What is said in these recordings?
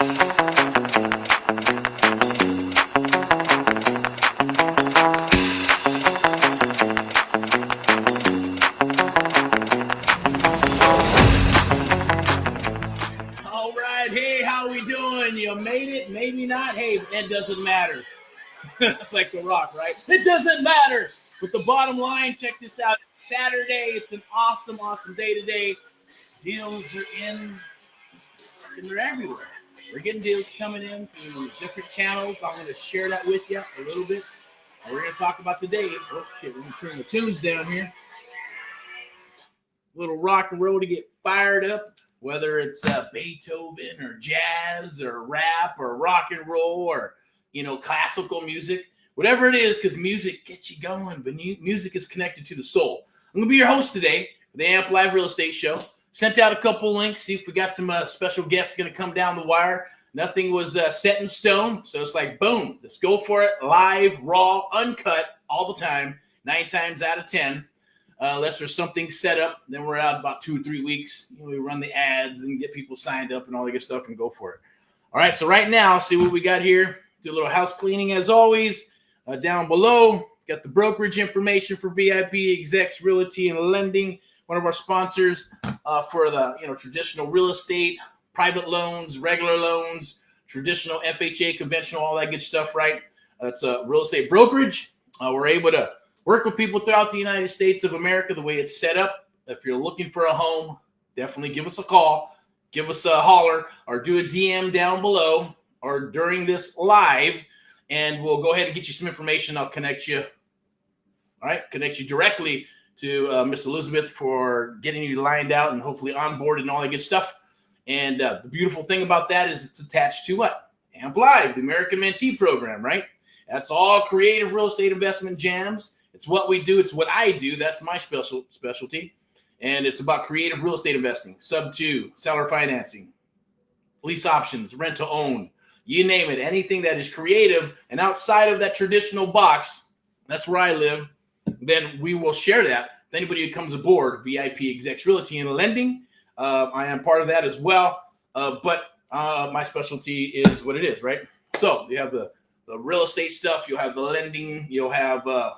All right, hey, how we doing? You made it, maybe not. Hey, it doesn't matter. It's like The Rock, right? It doesn't matter. But the bottom line, check this out. It's Saturday. It's an awesome, awesome day today. Deals are in, and they're everywhere. We're getting deals coming in through different channels. I'm going to share that with you a little bit. And we're going to talk about today. Oh, shit, we're going to turn the tunes down here. A little rock and roll to get fired up. Whether it's Beethoven or jazz or rap or rock and roll or, classical music, whatever it is, because music gets you going, but music is connected to the soul. I'm going to be your host today for the Amp Live Real Estate Show. Sent out a couple links, see if we got some special guests going to come down the wire. Nothing was set in stone, so it's like, boom, let's go for it. Live, raw, uncut, all the time, 9 times out of 10. Unless there's something set up, then we're out about 2 or 3 weeks. We run the ads and get people signed up and all that good stuff and go for it. All right, so right now, see what we got here. Do a little house cleaning as always. Down below, got the brokerage information for VIP Execs Realty and Lending, one of our sponsors for the traditional real estate, private loans, regular loans, traditional FHA, conventional, all that good stuff, right? That's a real estate brokerage. We're able to work with people throughout the United States of America the way it's set up. If you're looking for a home, definitely give us a call, give us a holler, or do a DM down below or during this live, and we'll go ahead and get you some information. I'll connect you, all right, connect you directly to Miss Elizabeth for getting you lined out and hopefully onboard and all that good stuff. And the beautiful thing about that is it's attached to what? Amp Live, the American Mentee program, right? That's all creative real estate investment jams. It's what we do. It's what I do. That's my specialty. And it's about creative real estate investing, sub-2, seller financing, lease options, rent to own, you name it. Anything that is creative and outside of that traditional box, that's where I live, then we will share that with anybody who comes aboard, VIP Execs Realty and Lending. I am part of that as well. But my specialty is what it is, right? So you have the real estate stuff. You'll have the lending. You'll have the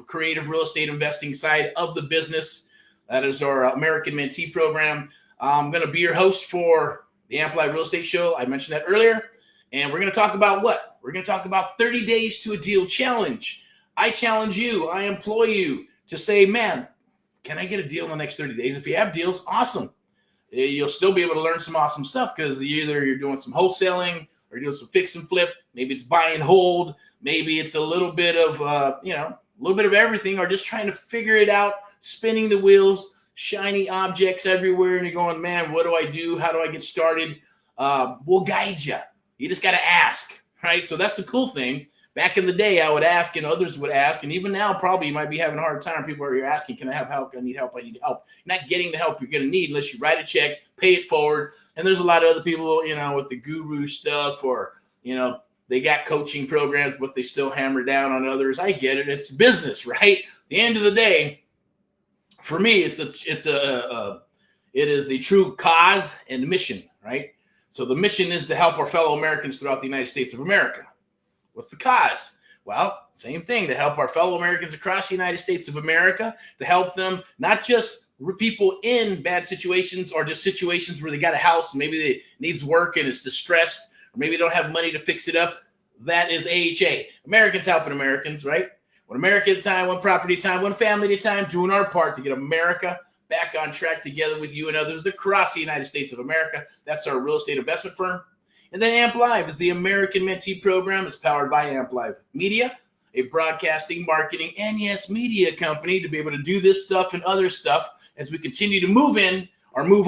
creative real estate investing side of the business. That is our American Mentee program. I'm going to be your host for the Amp Live Real Estate Show. I mentioned that earlier. And we're going to talk about what? We're going to talk about 30 days to a deal challenge. I challenge you. I implore you to say, man, can I get a deal in the next 30 days? If you have deals, awesome. You'll still be able to learn some awesome stuff because either you're doing some wholesaling or you're doing some fix and flip. Maybe it's buy and hold. Maybe it's a little bit of, a little bit of everything, or just trying to figure it out, spinning the wheels, shiny objects everywhere, and you're going, man, what do I do? How do I get started? We'll guide you. You just got to ask, right? So that's the cool thing. Back in the day, I would ask and others would ask, and even now probably you might be having a hard time. People are asking, can I have help? I need help. I need help. You're not getting the help you're going to need unless you write a check, pay it forward. And there's a lot of other people, with the guru stuff or, they got coaching programs, but they still hammer down on others. I get it. It's business, right? At the end of the day, for me, it is a true cause and mission, right? So the mission is to help our fellow Americans throughout the United States of America. What's the cause? Well, same thing, to help our fellow Americans across the United States of America, to help them, not just people in bad situations or just situations where they got a house and maybe it needs work and it's distressed, or maybe they don't have money to fix it up. That is AHA. Americans helping Americans, right? One America at a time, one property at a time, one family at a time, doing our part to get America back on track together with you and others across the United States of America. That's our real estate investment firm. And then Amp Live is the American Mentee program. It's powered by Amp Live Media, a broadcasting, marketing, and yes, media company to be able to do this stuff and other stuff as we continue to move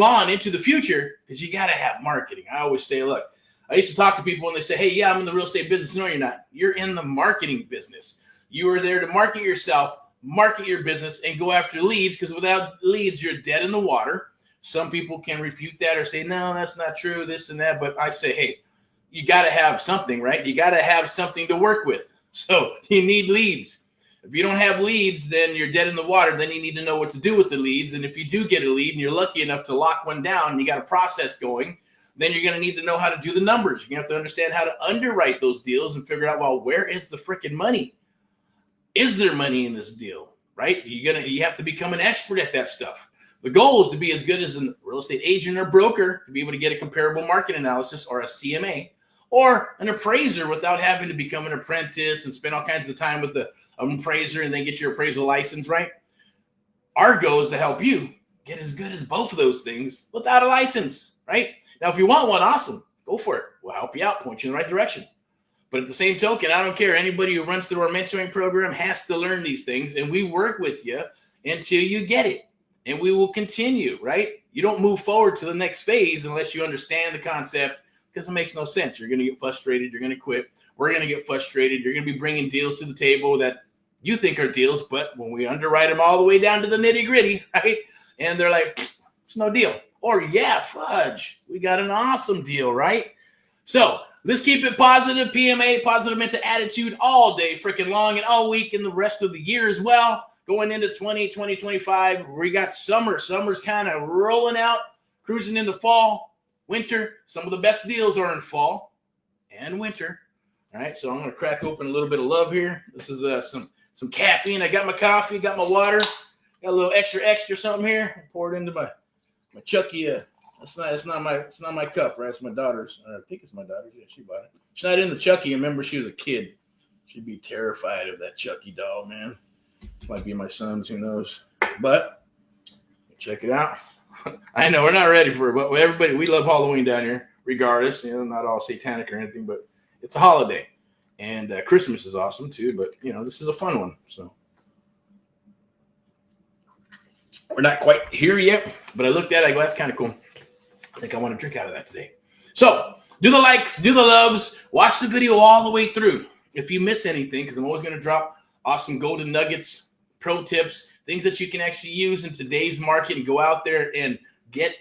on into the future, because you got to have marketing. I always say, look, I used to talk to people and they say, hey, yeah, I'm in the real estate business. No, you're not. You're in the marketing business. You are there to market yourself, market your business, and go after leads, because without leads, you're dead in the water. Some people can refute that or say, no, that's not true, this and that. But I say, hey, you got to have something, right? You got to have something to work with. So you need leads. If you don't have leads, then you're dead in the water. Then you need to know what to do with the leads. And if you do get a lead and you're lucky enough to lock one down and you got a process going, Then you're going to need to know how to do the numbers. You're going to have to understand how to underwrite those deals and figure out, well, where is the freaking money? Is there money in this deal, right? You have to become an expert at that stuff. The goal is to be as good as a real estate agent or broker to be able to get a comparable market analysis or a CMA or an appraiser without having to become an apprentice and spend all kinds of time with the appraiser and then get your appraisal license, right? Our goal is to help you get as good as both of those things without a license, right? Now, if you want one, awesome. Go for it. We'll help you out, point you in the right direction. But at the same token, I don't care. Anybody who runs through our mentoring program has to learn these things, and we work with you until you get it. And we will continue, right? You don't move forward to the next phase unless you understand the concept, because it makes no sense. You're going to get frustrated. You're going to quit. We're going to get frustrated. You're going to be bringing deals to the table that you think are deals, but when we underwrite them all the way down to the nitty gritty, right? And they're like, it's no deal. Or, yeah, fudge, we got an awesome deal, right? So let's keep it positive, PMA, positive mental attitude all day freaking long and all week and the rest of the year as well. Going into 2025, we got summer. Summer's kind of rolling out, cruising into fall, winter. Some of the best deals are in fall and winter. All right, so I'm going to crack open a little bit of love here. This is some caffeine. I got my coffee, got my water, got a little extra something here. Pour it into my Chucky. It's not my cup, right? It's my daughter's. I think it's my daughter's. Yeah, she bought it. She's not in the Chucky. Remember, she was a kid. She'd be terrified of that Chucky doll, man. Might be my son's, who knows? But check it out. I know we're not ready for it, but everybody, we love Halloween down here, regardless. You know, not all satanic or anything, but it's a holiday, and Christmas is awesome too. But you know, this is a fun one. So we're not quite here yet, but I looked at it. I go, that's kind of cool. I think I want to drink out of that today. So do the likes, do the loves, watch the video all the way through. If you miss anything, because I'm always going to drop awesome golden nuggets, pro tips, things that you can actually use in today's market and go out there and get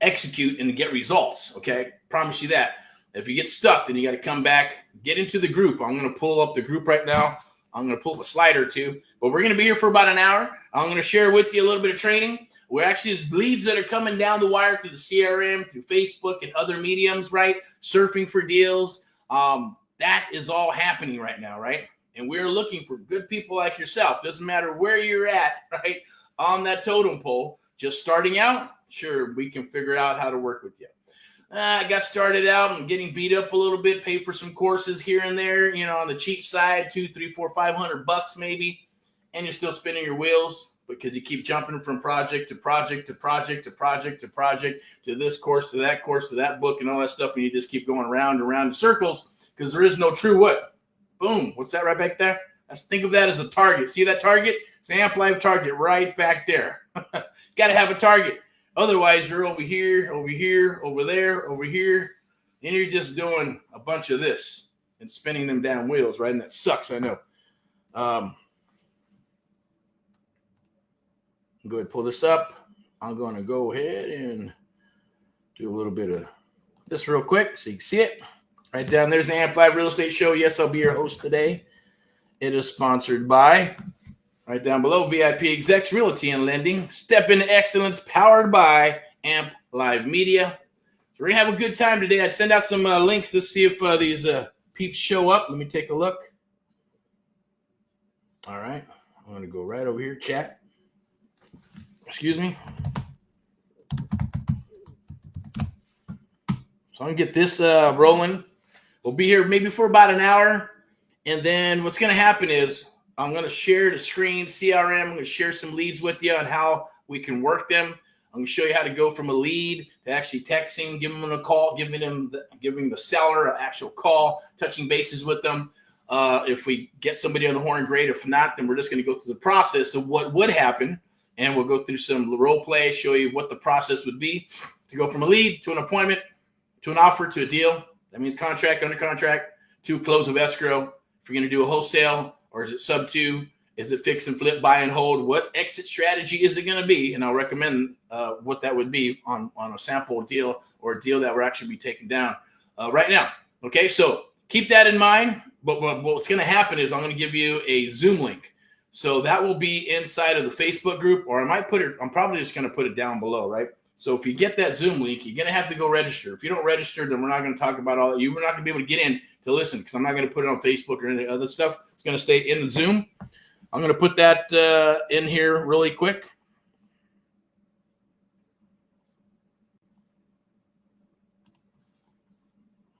execute and get results. Okay, promise you that. If you get stuck, then you got to come back, get into the group. I'm going to pull up the group right now. I'm going to pull up a slider too, but we're going to be here for about an hour. I'm going to share with you a little bit of training. We're actually leads that are coming down the wire through the CRM, through Facebook and other mediums, right? Surfing for deals. That is all happening right now, right? And we're looking for good people like yourself. Doesn't matter where you're at, right? On that totem pole, just starting out, sure, we can figure out how to work with you. I got started out and getting beat up a little bit, paid for some courses here and there, you know, on the cheap side, $200, $300, $400, $500 maybe. And you're still spinning your wheels because you keep jumping from project to project to project to project to project to this course, to that book and all that stuff. And you just keep going round and round in circles because there is no true what? Boom. What's that right back there? Let's think of that as a target. See that target? It's an amp live target right back there. Got to have a target. Otherwise, you're over here, over there, over here, and you're just doing a bunch of this and spinning them down wheels, right? And that sucks, I know. Go ahead and pull this up. I'm going to go ahead and do a little bit of this real quick so you can see it. Right down there's the Amp Live Real Estate Show. Yes, I'll be your host today. It is sponsored by, right down below, VIP Execs Realty and Lending. Step into excellence, powered by Amp Live Media. So we're going to have a good time today. I send out some links to see if these peeps show up. Let me take a look. All right. I'm going to go right over here, chat. Excuse me. So I'm going to get this rolling. We'll be here maybe for about an hour. And then what's going to happen is I'm going to share the screen, CRM. I'm going to share some leads with you on how we can work them. I'm going to show you how to go from a lead to actually texting, giving them a call, giving the seller an actual call, touching bases with them. If we get somebody on the horn, great. If not, then we're just going to go through the process of what would happen. And we'll go through some role play, show you what the process would be to go from a lead to an appointment, to an offer, to a deal. That means contract, under contract, to close of escrow. If you're going to do a wholesale, or is it sub 2? Is it fix and flip, buy and hold? What exit strategy is it going to be? And I'll recommend what that would be on a sample deal or a deal that we're actually be taking down right now. Okay, so keep that in mind. But what's going to happen is I'm going to give you a Zoom link. So that will be inside of the Facebook group, or I might put it, I'm probably just going to put it down below, right? So if you get that Zoom link, you're going to have to go register. If you don't register, then we're not going to talk about all that. You're not going to be able to get in to listen because I'm not going to put it on Facebook or any other stuff. It's going to stay in the Zoom. I'm going to put that in here really quick.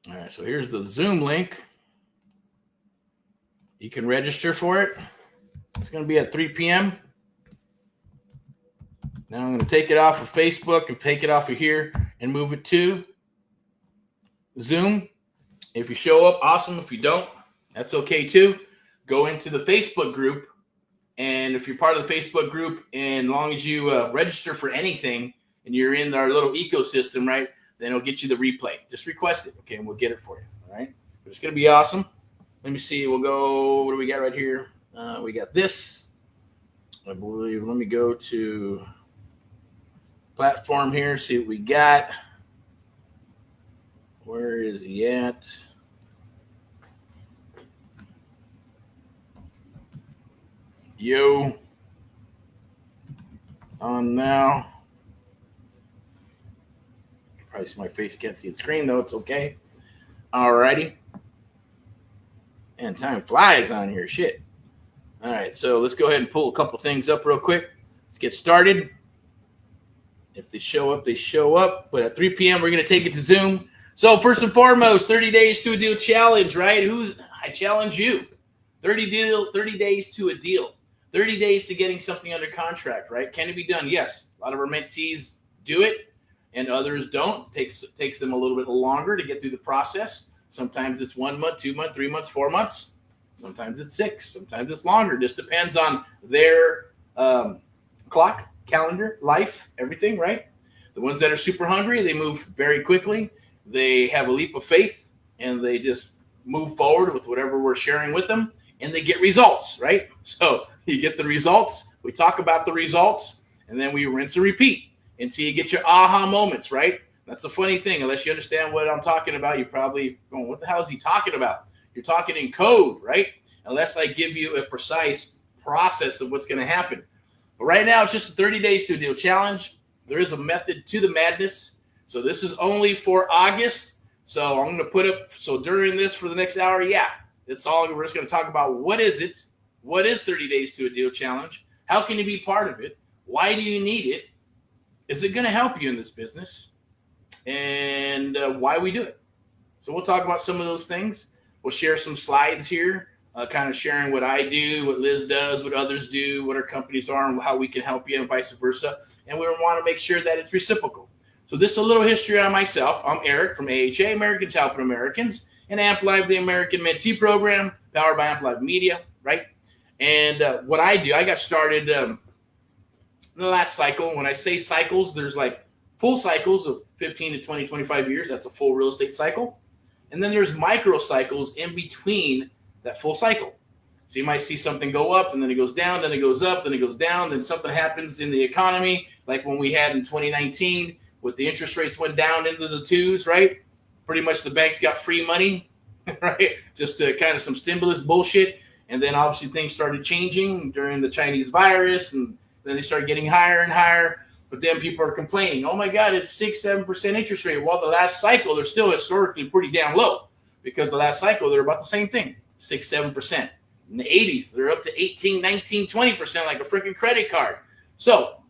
All right, so here's the Zoom link. You can register for it. It's going to be at 3 p.m. Now I'm going to take it off of Facebook and take it off of here and move it to Zoom. If you show up, awesome. If you don't, that's okay too. Go into the Facebook group. And if you're part of the Facebook group, and as long as you register for anything and you're in our little ecosystem, right, then it'll get you the replay. Just request it, okay, and we'll get it for you, all right? But it's going to be awesome. Let me see. We'll go, what do we got right here? We got this, I believe. Let me go to platform here, see what we got. Where is he at? Yo. On now. Probably see my face, can't see the screen though. It's okay. Alrighty. And time flies on here. Shit. All right, so let's go ahead and pull a couple things up real quick. Let's get started. If they show up, they show up. But at 3 p.m., we're going to take it to Zoom. So first and foremost, 30 days to a deal challenge, right? I challenge you. 30 days to a deal. 30 days to getting something under contract, right? Can it be done? Yes. A lot of our mentees do it, and others don't. Takes them a little bit longer to get through the process. Sometimes it's 1 month, 2 months, 3 months, 4 months. Sometimes it's 6. Sometimes it's longer. Just depends on their clock, calendar, life, everything, right? The ones that are super hungry, they move very quickly. They have a leap of faith, and they just move forward with whatever we're sharing with them, and they get results, right? So you get the results. We talk about the results, and then we rinse and repeat until you get your aha moments, right? That's the funny thing. Unless you understand what I'm talking about, you're probably going, what the hell is he talking about? You're talking in code, right? Unless I give you a precise process of what's going to happen. But right now, it's just 30 days to a deal challenge. There is a method to the madness. So this is only for August. So I'm going to put up, so during this for the next hour, yeah, it's all, we're just going to talk about what is it? What is 30 days to a deal challenge? How can you be part of it? Why do you need it? Is it going to help you in this business? And why we do it. So we'll talk about some of those things. We'll share some slides here, kind of sharing what I do, what Liz does, what others do, what our companies are, and how we can help you, and vice versa. And we want to make sure that it's reciprocal. So this is a little history on myself. I'm Eric from AHA, Americans Helping Americans, and Amp Live, the American Mentee Program, powered by Amp Live Media, right? And what I do, I got started in the last cycle. When I say cycles, there's like full cycles of 15 to 20, 25 years. That's a full real estate cycle. And then there's micro cycles in between that full cycle. So you might see something go up, and then it goes down, then it goes up, then it goes down, then something happens in the economy, like when we had in 2019 with the interest rates went down into the 2s, right? Pretty much the banks got free money, right? Just to kind of some stimulus bullshit. And then obviously things started changing during the Chinese virus, and then they started getting higher and higher. But then people are complaining, oh my God, it's 6-7% interest rate. Well, the last cycle, they're still historically pretty damn low, because the last cycle, they're about the same thing, 6-7%. In the 80s, they're up to 18, 19, 20% like a freaking credit card. So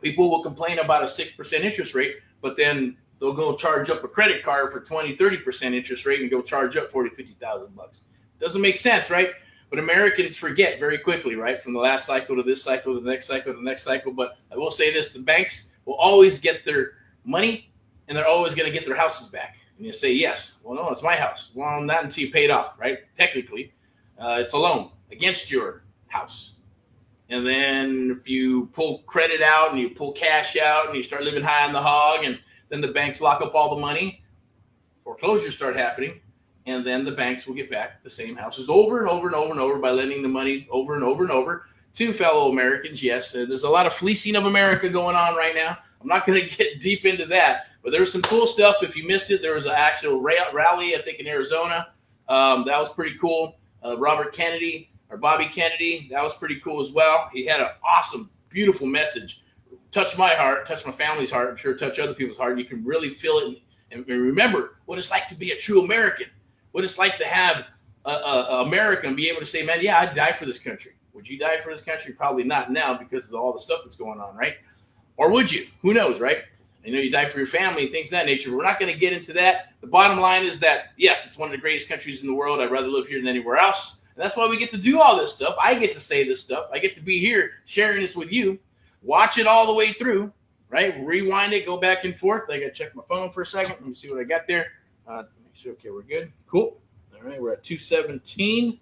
people will complain about a 6% interest rate, but then they'll go charge up a credit card for 20, 30% interest rate and go charge up 40, 50,000 bucks. Doesn't make sense, right? But Americans forget very quickly, right? From the last cycle to this cycle to the next cycle to the next cycle. But I will say this, the banks will always get their money, and they're always going to get their houses back. And you say, yes. Well, no, it's my house. Well, not until you pay it off, right? Technically, it's a loan against your house. And then if you pull credit out and you pull cash out and you start living high on the hog, and then the banks lock up all the money, foreclosures start happening. And then the banks will get back the same houses over and over and over and over by lending the money over and over and over to fellow Americans. Yes, there's a lot of fleecing of America going on right now. I'm not going to get deep into that, but there's some cool stuff. If you missed it, there was an actual rally, I think, in Arizona. That was pretty cool. Bobby Kennedy, that was pretty cool as well. He had an awesome, beautiful message touch my heart, touch my family's heart, I'm sure touch other people's heart. You can really feel it and remember what it's like to be a true American, what it's like to have a American be able to say, man, yeah, I'd die for this country. Would you die for this country? Probably not now because of all the stuff that's going on, right? Or would you? Who knows, right? You die for your family, things of that nature. We're not going to get into that. The bottom line is that, yes, it's one of the greatest countries in the world. I'd rather live here than anywhere else. And that's why we get to do all this stuff. I get to say this stuff. I get to be here sharing this with you. Watch it all the way through, right? Rewind it, go back and forth. I got to check my phone for a second. Let me see what I got there. Make sure, okay, we're good. Cool. All right, we're at 2:17.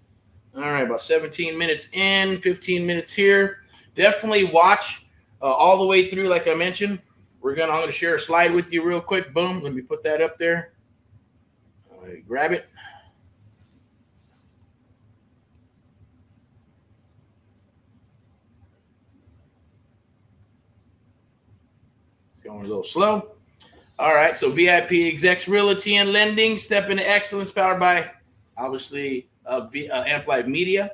All right, about 17 minutes in, 15 minutes here. Definitely watch all the way through, like I mentioned. I'm going to share a slide with you real quick. Boom. Let me put that up there. All right, grab it. It's going a little slow. All right. So VIP Execs Realty and Lending, step into excellence, powered by, obviously, Amplified Media.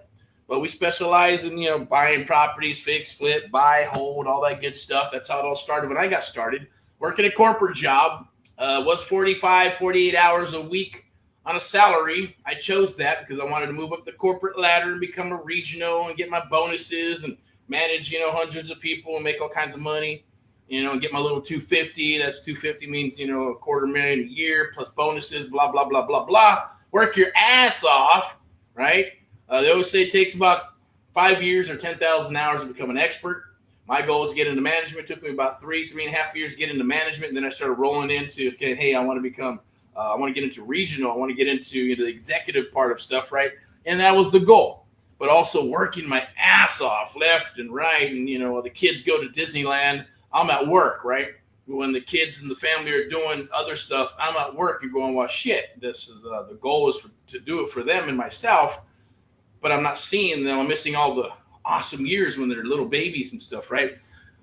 But we specialize in, buying properties, fix, flip, buy, hold, all that good stuff. That's how it all started when I got started. Working a corporate job, was 45, 48 hours a week on a salary. I chose that because I wanted to move up the corporate ladder and become a regional and get my bonuses and manage, hundreds of people and make all kinds of money, and get my little 250. That's 250 means, $250,000 a year plus bonuses, blah, blah, blah, blah, blah. Work your ass off, right? They always say it takes about 5 years or 10,000 hours to become an expert. My goal was to get into management. It took me about 3.5 years to get into management. And then I started rolling into, okay, hey, I want to get into regional. I want to get into the executive part of stuff, right? And that was the goal. But also working my ass off left and right. And, the kids go to Disneyland. I'm at work, right? When the kids and the family are doing other stuff, I'm at work and going, well, shit, this is the goal is to do it for them and myself. But I'm not seeing them. I'm missing all the awesome years when they're little babies and stuff, right?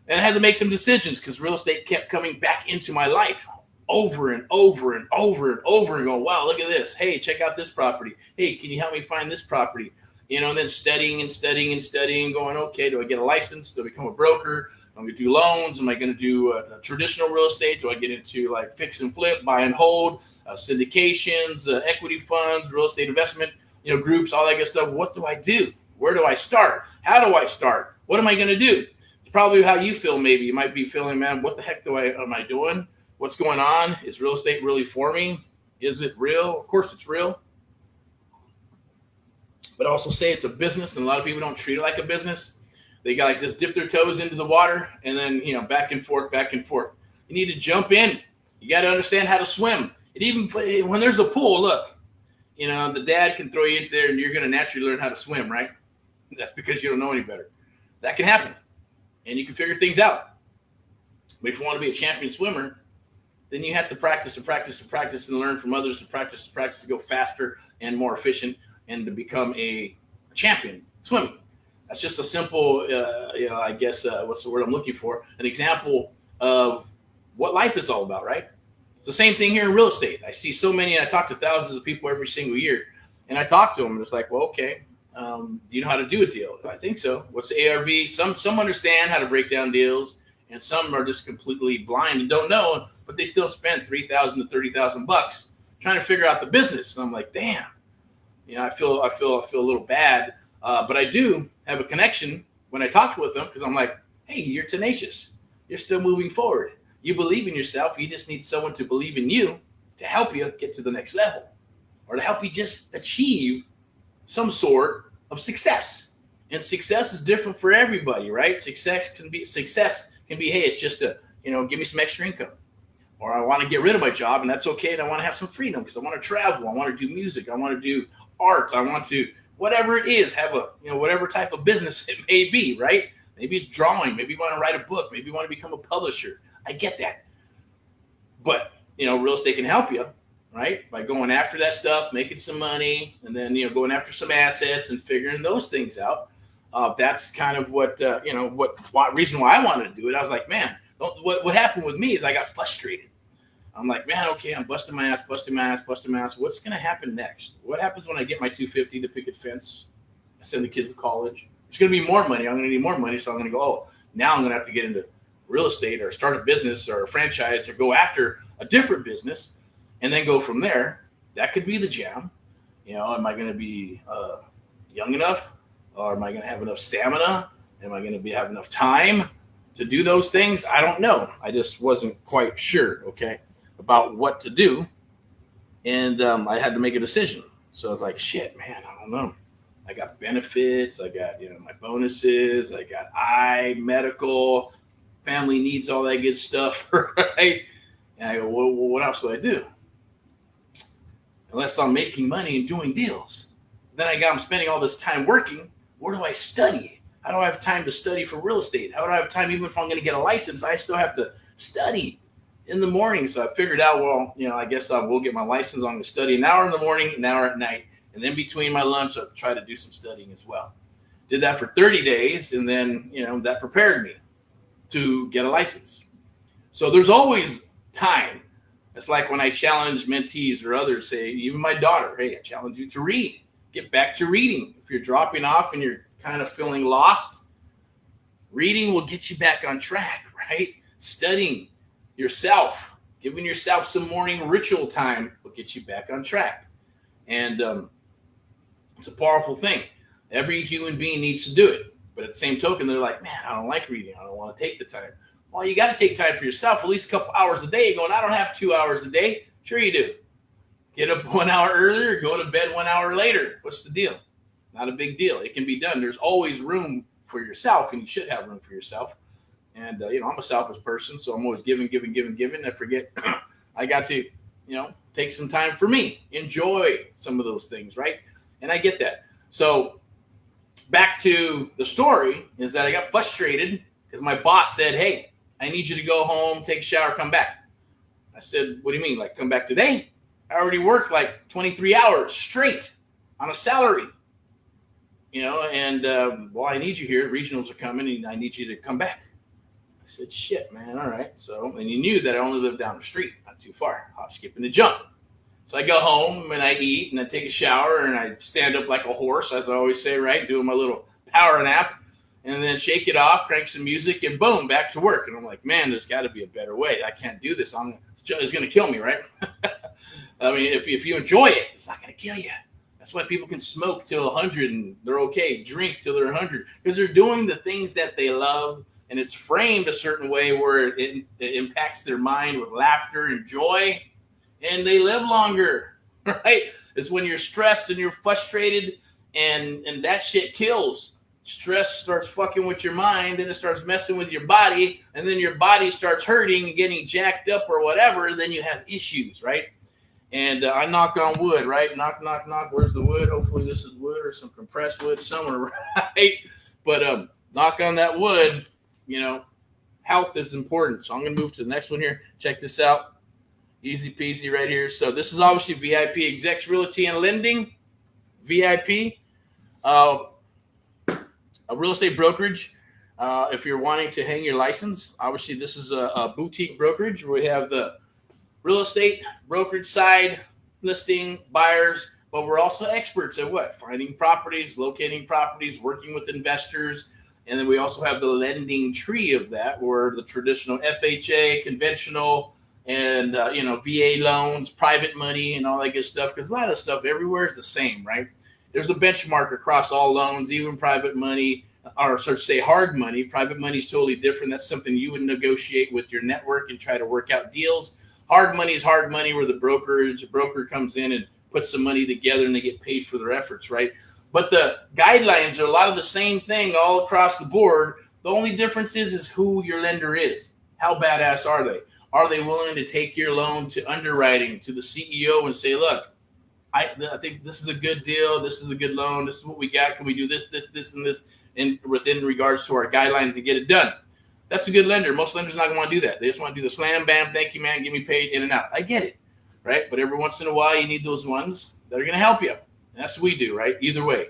And I had to make some decisions because real estate kept coming back into my life over and over and over and over and going, wow, look at this. Hey, check out this property. Hey, can you help me find this property? And then studying, going, okay, do I get a license? Do I become a broker? Am I going to do loans? Am I going to do traditional real estate? Do I get into like fix and flip, buy and hold, syndications, equity funds, real estate investment, groups, all that good stuff? What do I do? Where do I start? How do I start? What am I going to do? It's probably how you feel. Maybe you might be feeling, man, what the heck am I doing? What's going on? Is real estate really for me? Is it real? Of course it's real. But also say it's a business, and a lot of people don't treat it like a business. They got like just dip their toes into the water and then, back and forth, back and forth. You need to jump in. You got to understand how to swim. And even when there's a pool, look, the dad can throw you into there and you're going to naturally learn how to swim, right? That's because you don't know any better. That can happen. And you can figure things out. But if you want to be a champion swimmer, then you have to practice and practice and practice and learn from others to practice to go faster and more efficient and to become a champion swimming. That's just a simple, I guess, what's the word I'm looking for? An example of what life is all about, right? It's the same thing here in real estate. I see so many, and I talk to thousands of people every single year. And I talk to them, and it's like, well, okay, do you know how to do a deal? I think so. What's the ARV? Some understand how to break down deals, and some are just completely blind and don't know, but they still spend $3,000 to $30,000 trying to figure out the business. And I'm like, damn, I feel a little bad, but I do have a connection when I talk with them because I'm like, hey, you're tenacious. You're still moving forward. You believe in yourself. You just need someone to believe in you to help you get to the next level or to help you just achieve some sort of success. And success is different for everybody, right? Success can be, hey, it's just give me some extra income. Or I want to get rid of my job, and that's okay. And I want to have some freedom because I want to travel. I want to do music. I want to do art. I want to, whatever it is, have a, whatever type of business it may be, right? Maybe it's drawing. Maybe you want to write a book. Maybe you want to become a publisher. I get that. But, real estate can help you, right? By going after that stuff, making some money, and then, going after some assets and figuring those things out. That's kind of what reason why I wanted to do it. I was like, man, what happened with me is I got frustrated. I'm like, man, okay, I'm busting my ass. What's going to happen next? What happens when I get my 250, the picket fence? I send the kids to college. There's going to be more money. I'm going to need more money. So I'm going to go, now I'm going to have to get into real estate or start a business or a franchise or go after a different business and then go from there, that could be the jam. Am I going to be young enough, or am I going to have enough stamina? Am I going to have enough time to do those things? I don't know. I just wasn't quite sure, about what to do. And I had to make a decision. So I was like, shit, man, I don't know. I got benefits. I got, my bonuses. I got medical, family needs, all that good stuff, right? And I go, well, what else do I do? Unless I'm making money and doing deals. Then I'm spending all this time working. Where do I study? How do I have time to study for real estate? How do I have time, even if I'm going to get a license, I still have to study in the morning. So I figured out, well, I guess I will get my license. I'm going to study an hour in the morning, an hour at night. And then between my lunch, I'll try to do some studying as well. Did that for 30 days. And then, that prepared me to get a license. So there's always time. It's like when I challenge mentees or others, say, even my daughter, hey, I challenge you to read. Get back to reading. If you're dropping off and you're kind of feeling lost, reading will get you back on track, right? Studying yourself, giving yourself some morning ritual time will get you back on track. And it's a powerful thing. Every human being needs to do it. But at the same token, they're like, man, I don't like reading. I don't want to take the time. Well, you got to take time for yourself, at least a couple hours a day. You're going, I don't have 2 hours a day. Sure you do. Get up 1 hour earlier, go to bed 1 hour later. What's the deal? Not a big deal. It can be done. There's always room for yourself, and you should have room for yourself. And, I'm a selfish person, so I'm always giving. I forget I got to, take some time for me, enjoy some of those things, right? And I get that. So back to the story is that I got frustrated because my boss said, hey, I need you to go home, take a shower, come back. I said, what do you mean? Like, come back today? I already worked like 23 hours straight on a salary, well, I need you here. Regionals are coming and I need you to come back. I said, shit, man. All right. So, and you knew that I only lived down the street, not too far, hop, skip, and a jump. So I go home and I eat and I take a shower and I stand up like a horse, as I always say, right? Doing my little power nap. And then shake it off, crank some music, and boom, back to work. And I'm like, man, there's got to be a better way. I can't do this. It's going to kill me, right? I mean, if you enjoy it, it's not going to kill you. That's why people can smoke till 100 and they're okay. Drink till they're 100 because they're doing the things that they love, and it's framed a certain way where it impacts their mind with laughter and joy, and they live longer, right? It's when you're stressed and you're frustrated, and that shit kills. Stress starts fucking with your mind, then it starts messing with your body, and then your body starts hurting and getting jacked up or whatever, then you have issues, right? And I knock on wood, right? Knock, knock, knock. Where's the wood? Hopefully this is wood or some compressed wood somewhere, right? But knock on that wood, health is important. So I'm going to move to the next one here. Check this out. Easy peasy right here. So this is obviously VIP, Execs Realty and Lending, VIP. A real estate brokerage. If you're wanting to hang your license, obviously this is a boutique brokerage where we have the real estate brokerage side, listing, buyers, but we're also experts at what? Finding properties, locating properties, working with investors. And then we also have the lending tree of that, where the traditional FHA, conventional, and VA loans, private money, and all that good stuff. Because a lot of stuff everywhere is the same, right? There's a benchmark across all loans, even private money, or so to say hard money. Private money is totally different. That's something you would negotiate with your network and try to work out deals. Hard money is hard money, where the broker comes in and puts some money together and they get paid for their efforts, right? But the guidelines are a lot of the same thing all across the board. The only difference is who your lender is. How badass are they? Are they willing to take your loan to underwriting, to the CEO and say, look, I think this is a good deal. This is a good loan. This is what we got. Can we do this, and this within regards to our guidelines and get it done? That's a good lender. Most lenders are not going to want to do that. They just want to do the slam, bam, thank you, man, give me paid, in and out. I get it, right? But every once in a while, you need those ones that are going to help you. And that's what we do, right? Either way,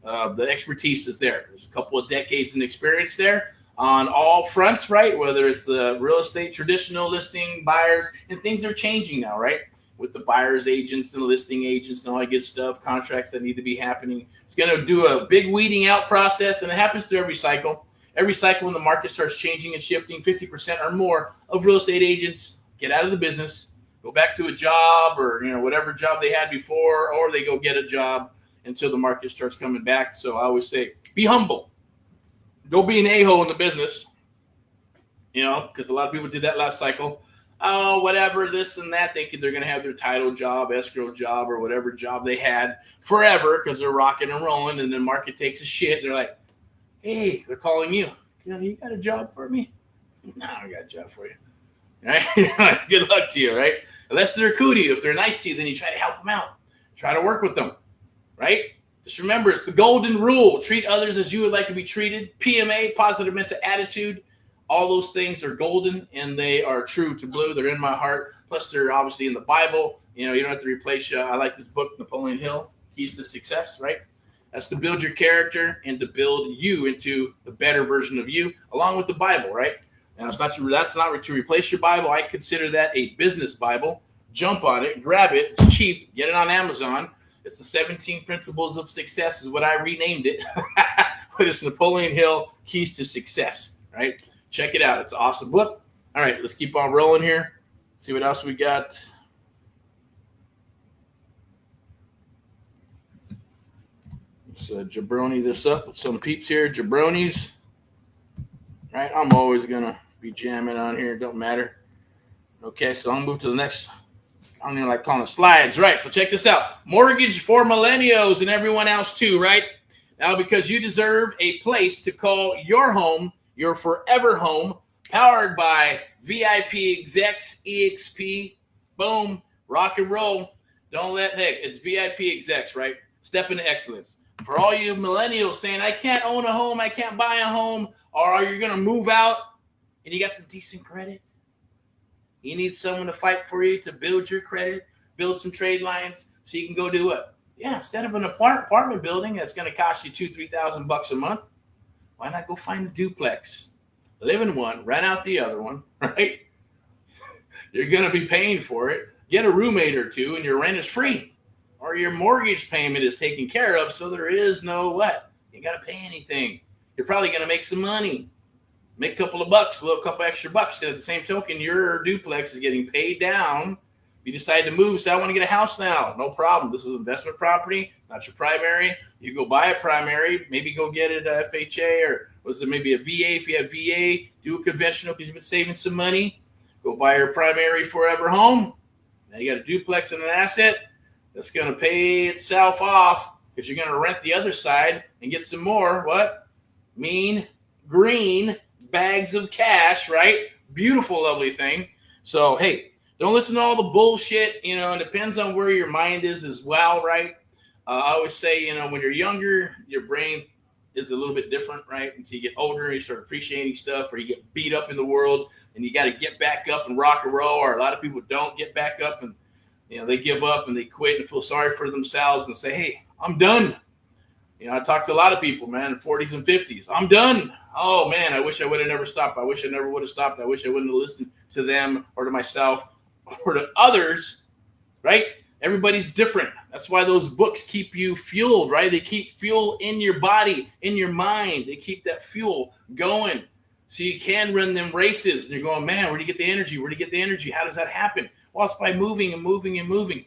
the expertise is there. There's a couple of decades in experience there on all fronts, right? Whether it's the real estate, traditional listing, buyers, and things are changing now, right? With the buyer's agents and listing agents and all that good stuff, contracts that need to be happening. It's going to do a big weeding out process, and it happens through every cycle. Every cycle when the market starts changing and shifting, 50% or more of real estate agents get out of the business, go back to a job or whatever job they had before, or they go get a job until the market starts coming back. So I always say, be humble. Don't be an a-hole in the business, because a lot of people did that last cycle. Oh, whatever, this and that, thinking they're going to have their title job, escrow job, or whatever job they had forever because they're rocking and rolling, and then market takes a shit. And they're like, hey, they're calling you. You got a job for me? No, I got a job for you. Right? Good luck to you, right? Unless they're cool to you. If they're nice to you, then you try to help them out. Try to work with them, right? Just remember, it's the golden rule. Treat others as you would like to be treated. PMA, positive mental attitude. All those things are golden, and they are true to blue. They're in my heart. Plus, they're obviously in the Bible. You don't have to replace. I like this book, Napoleon Hill, Keys to Success, right? That's to build your character and to build you into the better version of you, along with the Bible, right? And that's not to replace your Bible. I consider that a business Bible. Jump on it, grab it. It's cheap. Get it on Amazon. It's the 17 Principles of Success is what I renamed it. But it's Napoleon Hill, Keys to Success, right? Check it out. It's an awesome book. All right, let's keep on rolling here. See what else we got. Let's jabroni this up with some peeps here. Jabronis. Right, I'm always going to be jamming on here. It don't matter. Okay, so I'm going to move to the next. I don't even like calling it slides. Right, so check this out. Mortgage for millennials and everyone else too, right? Now, because you deserve a place to call your home, your forever home, powered by VIP Execs, EXP, boom, rock and roll. Don't let, heck, it's VIP Execs, right? Step into excellence. For all you millennials saying, I can't own a home, I can't buy a home, or are you going to move out and you got some decent credit? You need someone to fight for you to build your credit, build some trade lines so you can go do it. Yeah, instead of an apartment building that's going to cost you $2,000-$3,000 a month, why not go find a duplex? Live in one, rent out the other one, right? You're going to be paying for it. Get a roommate or two and your rent is free. Or your mortgage payment is taken care of, so there is no what? You got to pay anything. You're probably going to make some money. Make a couple of bucks, couple extra bucks. And at the same token, your duplex is getting paid down. If you decide to move, say, I want to get a house now. No problem. This is investment property. It's not your primary. You go buy a primary. Maybe go get it FHA or was it maybe a VA? If you have VA, do a conventional because you've been saving some money. Go buy your primary forever home. Now you got a duplex and an asset that's going to pay itself off because you're going to rent the other side and get some more, what? Mean green bags of cash, right? Beautiful, lovely thing. So, hey, don't listen to all the bullshit, it depends on where your mind is as well, right? I always say, when you're younger, your brain is a little bit different, right? Until you get older, you start appreciating stuff or you get beat up in the world and you got to get back up and rock and roll, or a lot of people don't get back up and, they give up and they quit and feel sorry for themselves and say, hey, I'm done. I talk to a lot of people, man, in 40s and 50s. I'm done. Oh, man, I wish I would have never stopped. I wish I never would have stopped. I wish I wouldn't have listened to them or to myself or to others, right? Everybody's different. That's why those books keep you fueled, right? They keep fuel in your body, in your mind. They keep that fuel going so you can run them races. And you're going, man, where do you get the energy? Where do you get the energy? How does that happen? Well, it's by moving and moving and moving,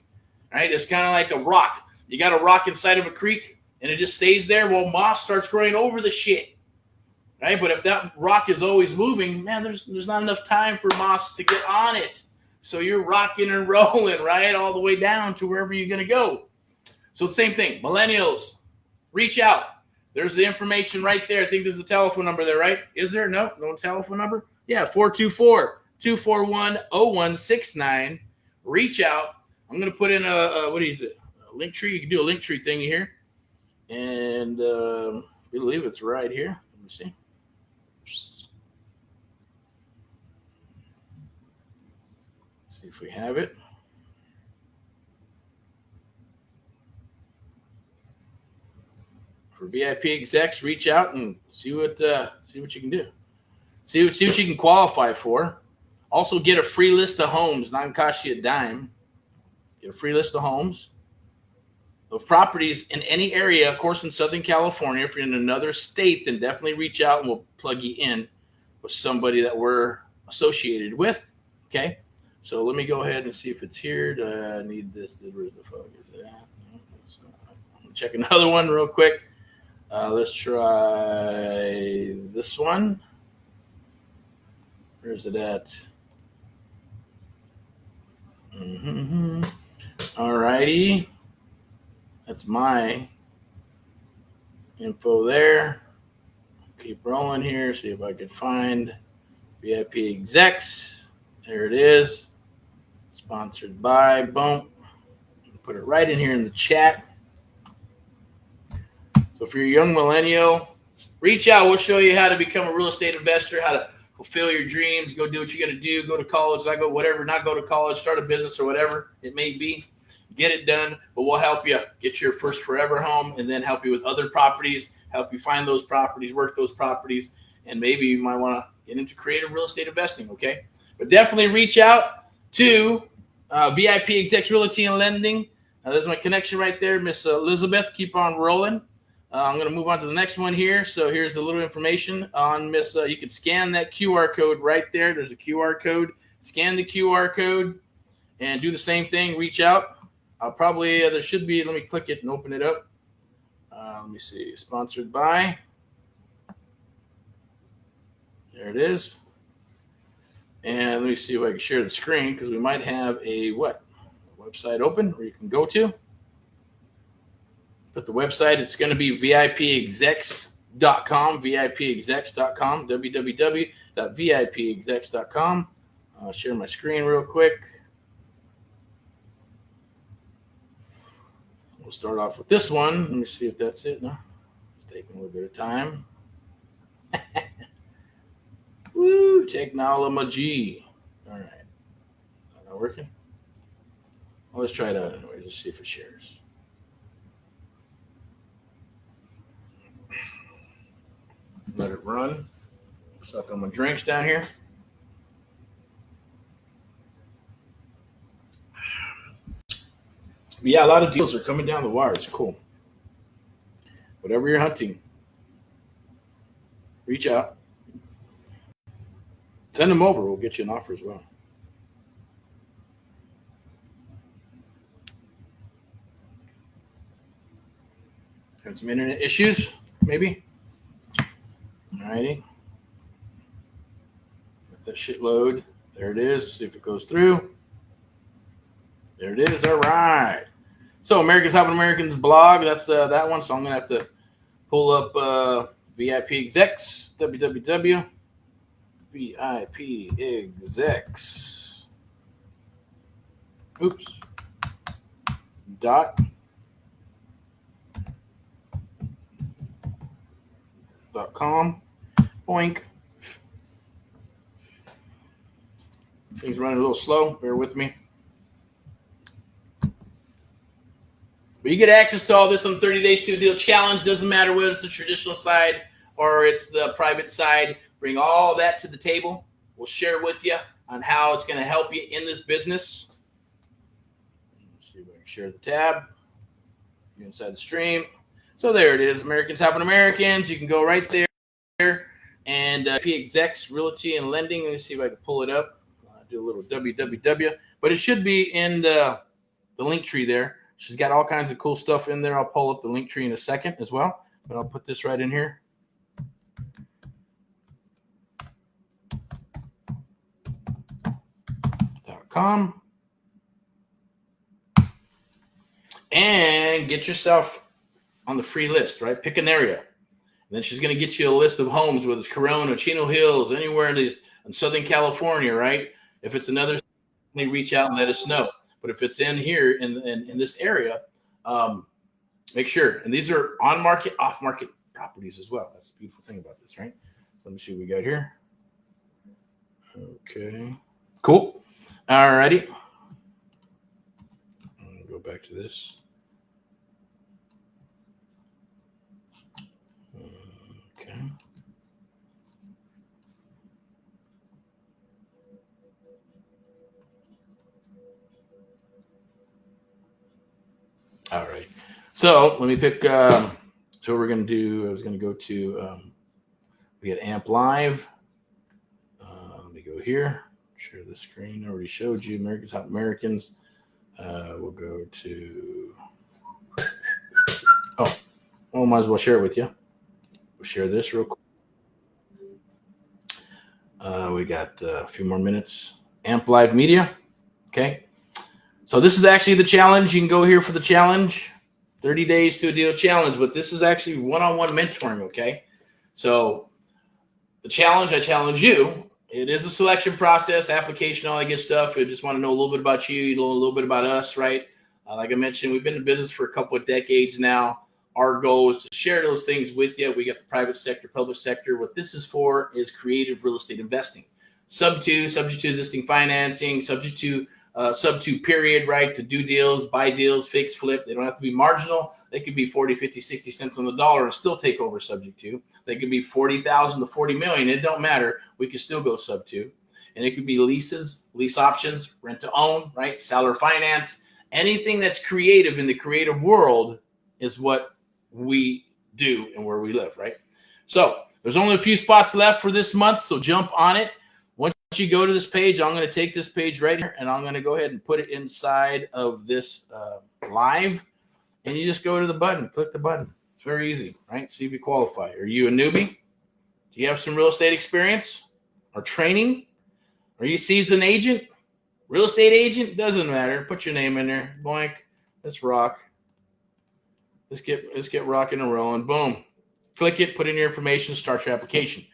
right? It's kind of like a rock. You got a rock inside of a creek and it just stays there. Well, moss starts growing over the shit, right? But if that rock is always moving, man, there's not enough time for moss to get on it. So you're rocking and rolling, right, all the way down to wherever you're going to go. So the same thing. Millennials, reach out. There's the information right there. I think there's a telephone number there, right? Is there? No telephone number? Yeah, 424-241-0169. Reach out. I'm going to put in a link tree. You can do a link tree thingy here. And I believe it's right here. Let me see. See if we have it. For VIP execs, reach out and see what you can do. See what you can qualify for. Also, get a free list of homes. Not gonna cost you a dime. Get a free list of homes. of properties in any area, of course, in Southern California. If you're in another state, then definitely reach out and we'll plug you in with somebody that we're associated with. Okay. So let me go ahead and see if it's here. I need this. Where's the focus at? Check another one real quick. Let's try this one. Where's it at? Mm-hmm. All righty. That's my info there. Keep rolling here. See if I can find VIP execs. There it is. Sponsored by. Boom. Put it right in here in the chat. So if you're a young millennial, reach out. We'll show you how to become a real estate investor, how to fulfill your dreams, go do what you're going to do, go to college, not go to college, start a business or whatever it may be. Get it done, but we'll help you get your first forever home and then help you with other properties, help you find those properties, work those properties, and maybe you might want to get into creative real estate investing, okay? But definitely reach out to VIP Execs Realty and Lending. There's my connection right there, Miss Elizabeth. Keep on rolling. I'm going to move on to the next one here. So here's a little information on Miss. You can scan that QR code right there. There's a QR code. Scan the QR code and do the same thing. Reach out. I'll probably, there should be, let me click it and open it up. Let me see. Sponsored by. There it is. And let me see if I can share the screen because we might have a website open where you can go to. But the website, it's going to be vipexecs.com, vipexecs.com, www.vipexecs.com. I'll share my screen real quick. We'll start off with this one. Let me see if that's it. No, it's taking a little bit of time. Woo, technology. All right. Not working? Well, let's try it out anyway. Let's see if it shares. Let it run. Suck on my drinks down here. But yeah, a lot of deals are coming down the wire. It's cool. Whatever you're hunting, reach out. Send them over. We'll get you an offer as well. Had some internet issues, maybe. Alrighty. Let that shit load. There it is. See if it goes through. There it is. All right. So Americans Helping Americans blog. That's that one. So I'm gonna have to pull up VIP Execs. www.vipexecs. Oops. .com. Boink. Things running a little slow. Bear with me. But you get access to all this on 30 Days to a Deal Challenge. Doesn't matter whether it's the traditional side or it's the private side. Bring all that to the table. We'll share with you on how it's going to help you in this business. Let's see if I can share the tab. You're inside the stream. So there it is. Americans Helping Americans. You can go right there. And P Execs Realty and Lending. Let me see if I can pull it up. Do a little www. But it should be in the link tree there. She's got all kinds of cool stuff in there. I'll pull up the link tree in a second as well. But I'll put this right in here. .com. And get yourself on the free list, right? Pick an area. And then she's going to get you a list of homes, whether it's Corona, Chino Hills, anywhere in Southern California, right? If it's another, reach out and let us know. But if it's in here in this area, make sure. And these are on market, off market properties as well. That's the beautiful thing about this, right? Let me see what we got here. Okay, cool. All righty. Go back to this. Okay. All right. So let me pick. So what we're going to do, I was going to go to, we had Amp Live. Let me go here. Share the screen. I already showed you America's Hot Americans. We'll go to, well, might as well share it with you. We'll share this real quick. We got a few more minutes. Amp Live Media. Okay. So this is actually the challenge. You can go here for the challenge. 30 days to a deal challenge. But this is actually one-on-one mentoring. Okay. So the challenge, I challenge you. It is a selection process, application, all that good stuff. I just want to know a little bit about you, a little bit about us, right? Like I mentioned, we've been in business for a couple of decades now. Our goal is to share those things with you. We got the private sector, public sector. What this is for is creative real estate investing. Subject to existing financing, subject to period, right? To do deals, buy deals, fix, flip. They don't have to be marginal. They could be 40, 50, 60 cents on the dollar and still take over subject to. They could be 40,000 to 40 million. It don't matter. We could still go sub to. And it could be leases, lease options, rent to own, right? Seller finance. Anything that's creative in the creative world is what we do and where we live, right? So there's only a few spots left for this month, so jump on it. Once you go to this page, I'm going to take this page right here, and I'm going to go ahead and put it inside of this live, and you just go to the button, click the button. It's very easy, right? See if you qualify. Are you a newbie? Do you have some real estate experience or training? Are you a seasoned agent? Real estate agent? Doesn't matter. Put your name in there. Boink. Let's rock. Let's get rocking and rolling. Boom. Click it, put in your information, start your application.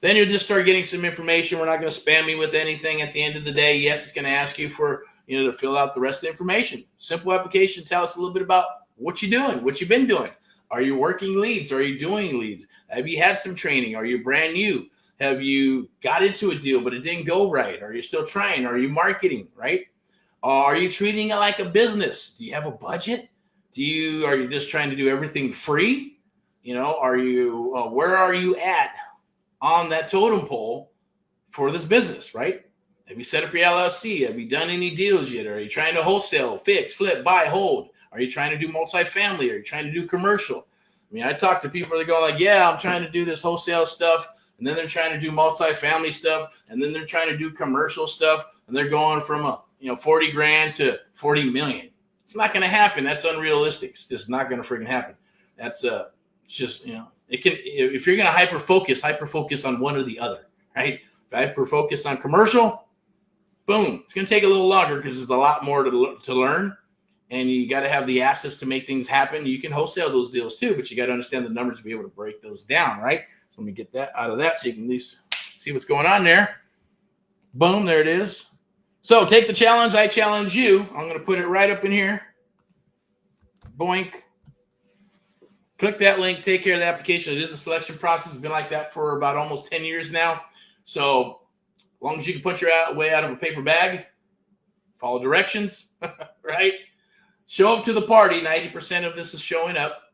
Then you'll just start getting some information. We're not going to spam you with anything at the end of the day. Yes, it's going to ask you for, to fill out the rest of the information. Simple application. Tell us a little bit about what you're doing, what you've been doing. Are you working leads? Are you doing leads? Have you had some training? Are you brand new? Have you got into a deal, but it didn't go right? Are you still trying? Are you marketing, right? Are you treating it like a business? Do you have a budget? Are you just trying to do everything free? Are you, where are you at on that totem pole for this business, right? Have you set up your LLC? Have you done any deals yet? Are you trying to wholesale, fix, flip, buy, hold? Are you trying to do multifamily? Are you trying to do commercial? I talk to people that go like, yeah, I'm trying to do this wholesale stuff. And then they're trying to do multifamily stuff. And then they're trying to do commercial stuff. And they're going from, 40 grand to 40 million. It's not going to happen. That's unrealistic. It's just not going to freaking happen. That's it's just, it can, if you're going to hyper focus on one or the other, right? If I hyper focus on commercial, boom, it's going to take a little longer because there's a lot more to learn, and you got to have the assets to make things happen. You can wholesale those deals too, but you got to understand the numbers to be able to break those down, right? So let me get that out of that so you can at least see what's going on there. Boom, there it is. So take the challenge. I challenge you. I'm going to put it right up in here. Boink. Click that link. Take care of the application. It is a selection process. It's been like that for about almost 10 years now. So as long as you can put your way out of a paper bag, follow directions, right? Show up to the party. 90% of this is showing up.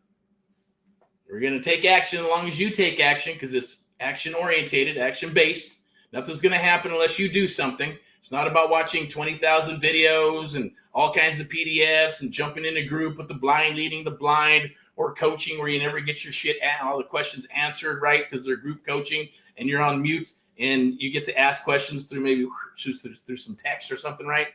We're going to take action as long as you take action because it's action-orientated, action-based. Nothing's going to happen unless you do something. It's not about watching 20,000 videos and all kinds of PDFs and jumping in a group with the blind leading the blind or coaching where you never get your shit and all the questions answered, right? Because they're group coaching and you're on mute and you get to ask questions through maybe through some text or something, right?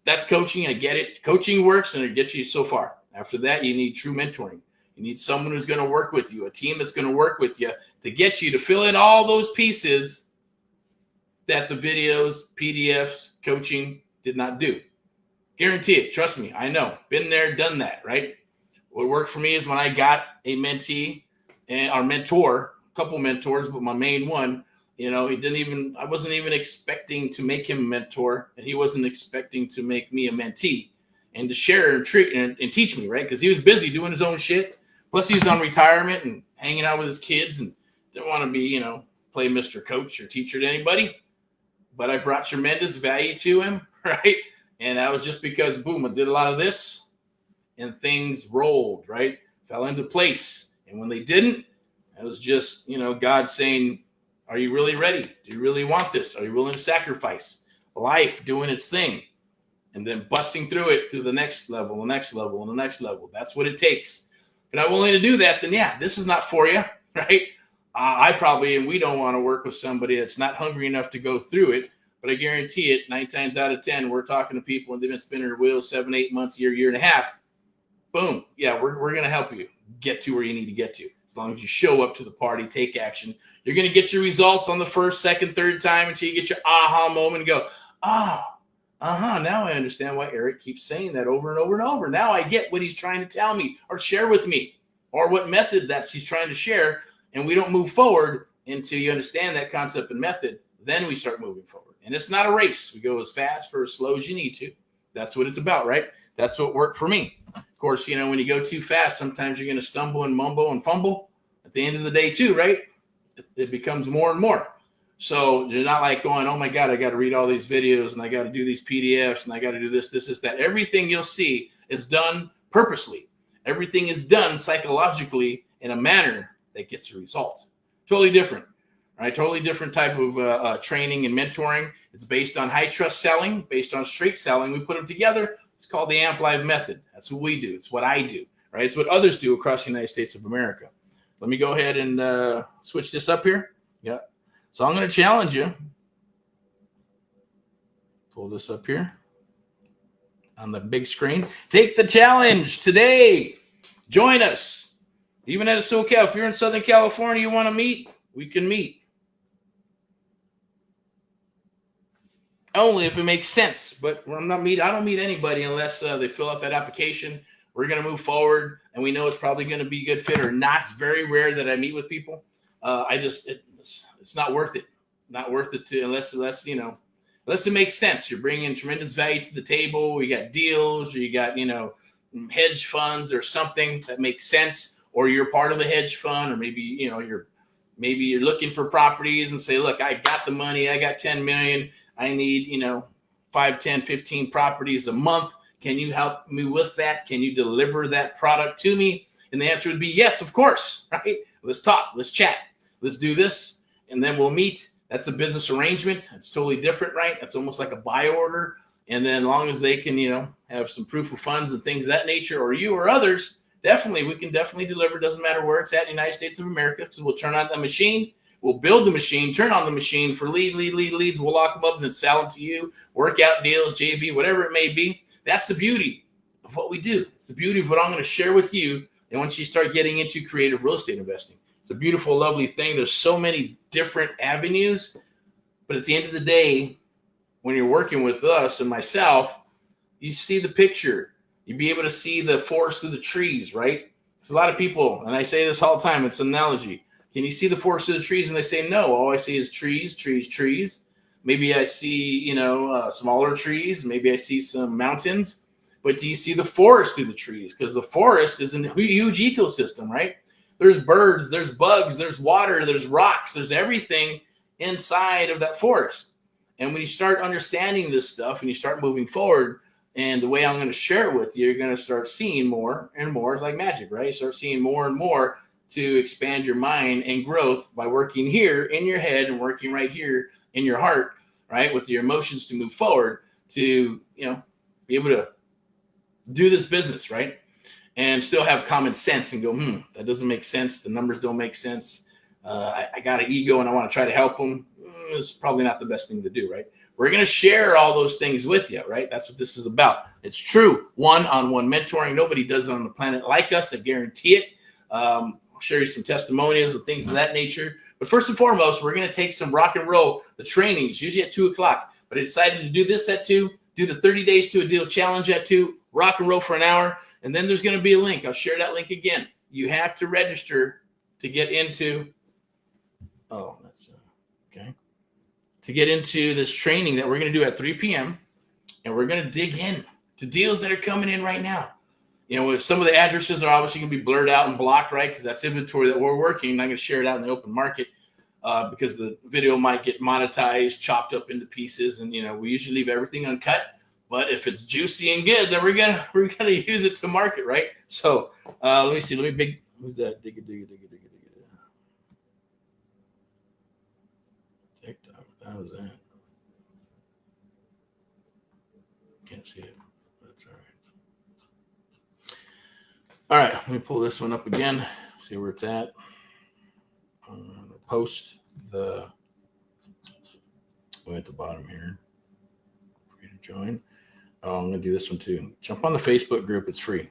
That's coaching. I get it. Coaching works and it gets you so far. After that, you need true mentoring. You need someone who's going to work with you, a team that's going to work with you to get you to fill in all those pieces that the videos, PDFs, coaching did not do. Guarantee it. Trust me. I know. Been there, done that, right? What worked for me is when I got a mentee and our mentor, a couple mentors, but my main one, I wasn't even expecting to make him a mentor, and he wasn't expecting to make me a mentee and to share and teach me, right? Because he was busy doing his own shit. Plus, he was on retirement and hanging out with his kids and didn't want to be, play Mr. Coach or teacher to anybody. But I brought tremendous value to him, right? And that was just because, boom, I did a lot of this and things rolled, right? Fell into place. And when they didn't, it was just, God saying, are you really ready? Do you really want this? Are you willing to sacrifice? Life doing its thing. and then busting through it to the next level, the next level, and the next level. That's what it takes. If you're not willing to do that, then yeah, this is not for you, right? I probably, and we don't want to work with somebody that's not hungry enough to go through it. But I guarantee it, 9 times out of 10, we're talking to people and they've been spinning their wheels 7, 8 months, year and a half. Boom. Yeah, we're going to help you get to where you need to get to. As long as you show up to the party, take action. You're going to get your results on the first, second, third time until you get your aha moment and go, now I understand why Erick keeps saying that over and over and over. Now I get what he's trying to tell me or share with me, or what method that's he's trying to share. And we don't move forward until you understand that concept and method. Then we start moving forward. And it's not a race. We go as fast or as slow as you need to. That's what it's about, right? That's what worked for me. Of course, when you go too fast, sometimes you're going to stumble and mumble and fumble. At the end of the day, too, right? It becomes more and more. So you're not like going, oh, my God, I got to read all these videos and I got to do these PDFs and I got to do this, that. Everything you'll see is done purposely. Everything is done psychologically in a manner that gets a result. Totally different. Right, totally different type of training and mentoring. It's based on high trust selling, based on straight selling. We put them together. It's called the Amp Live method. That's what we do. It's what I do. Right, it's what others do across the United States of America. Let me go ahead and switch this up here. Yeah. So I'm going to challenge you. Pull this up here on the big screen. Take the challenge today. Join us. Even at a SoCal, if you're in Southern California, you want to meet, we can meet. Only if it makes sense. But I don't meet anybody unless they fill out that application. We're going to move forward, and we know it's probably going to be a good fit or not. It's very rare that I meet with people. It's not worth it. Not worth it to unless it makes sense. You're bringing tremendous value to the table. You got deals, or you got hedge funds or something that makes sense, or you're part of a hedge fund, or maybe you're looking for properties and say, look, I got the money. I got 10 million. I need, 5, 10, 15 properties a month. Can you help me with that? Can you deliver that product to me? And the answer would be yes, of course, right? Let's talk. Let's chat. Let's do this. And then we'll meet. That's a business arrangement. It's totally different, right? It's almost like a buy order. And then as long as they can, have some proof of funds and things of that nature, or you or others, we can definitely deliver. Doesn't matter where it's at in the United States of America. So we'll turn on the machine. We'll build the machine, turn on the machine for leads. We'll lock them up and then sell them to you. Work out deals, JV, whatever it may be. That's the beauty of what we do. It's the beauty of what I'm going to share with you. And once you start getting into creative real estate investing, it's a beautiful, lovely thing. There's so many different avenues. But at the end of the day, when you're working with us and myself, you see the picture. You'll be able to see the forest through the trees, right? There's a lot of people, and I say this all the time, it's an analogy. Can you see the forest through the trees? And they say, no, all I see is trees, trees, trees. Maybe I see, smaller trees. Maybe I see some mountains. But do you see the forest through the trees? Because the forest is a huge ecosystem, right? There's birds, there's bugs, there's water, there's rocks, there's everything inside of that forest. And when you start understanding this stuff and you start moving forward, and the way I'm going to share it with you, you're going to start seeing more and more. It's like magic, right? You start seeing more and more to expand your mind and growth by working here in your head and working right here in your heart, right? With your emotions to move forward to, be able to do this business, right? And still have common sense and go, that doesn't make sense. The numbers don't make sense. I got an ego and I want to try to help them. It's probably not the best thing to do, right? We're going to share all those things with you, right? That's what this is about. It's true. One-on-one mentoring. Nobody does it on the planet like us. I guarantee it. I'll share you some testimonials and things of that nature. But first and foremost, we're going to take some rock and roll. The trainings, usually at 2 o'clock. But I decided to do this at 2, do the 30 days to a deal challenge at 2, rock and roll for an hour. And then there's going to be a link. I'll share that link again. You have to register to get into, to get into this training that we're going to do at 3 p.m. And we're going to dig in to deals that are coming in right now. Some of the addresses are obviously going to be blurred out and blocked, right? Because that's inventory that we're working. I'm not going to share it out in the open market because the video might get monetized, chopped up into pieces. And, we usually leave everything uncut. But if it's juicy and good, then we're gonna use it to market, right? So let me see. Who's that? Digga. TikTok. What was that? can't see it. That's all right. All right, let me pull this one up again, see where it's at. Post the way at the bottom here. Free to join. Oh, I'm going to do this one too. Jump on the Facebook group. It's free.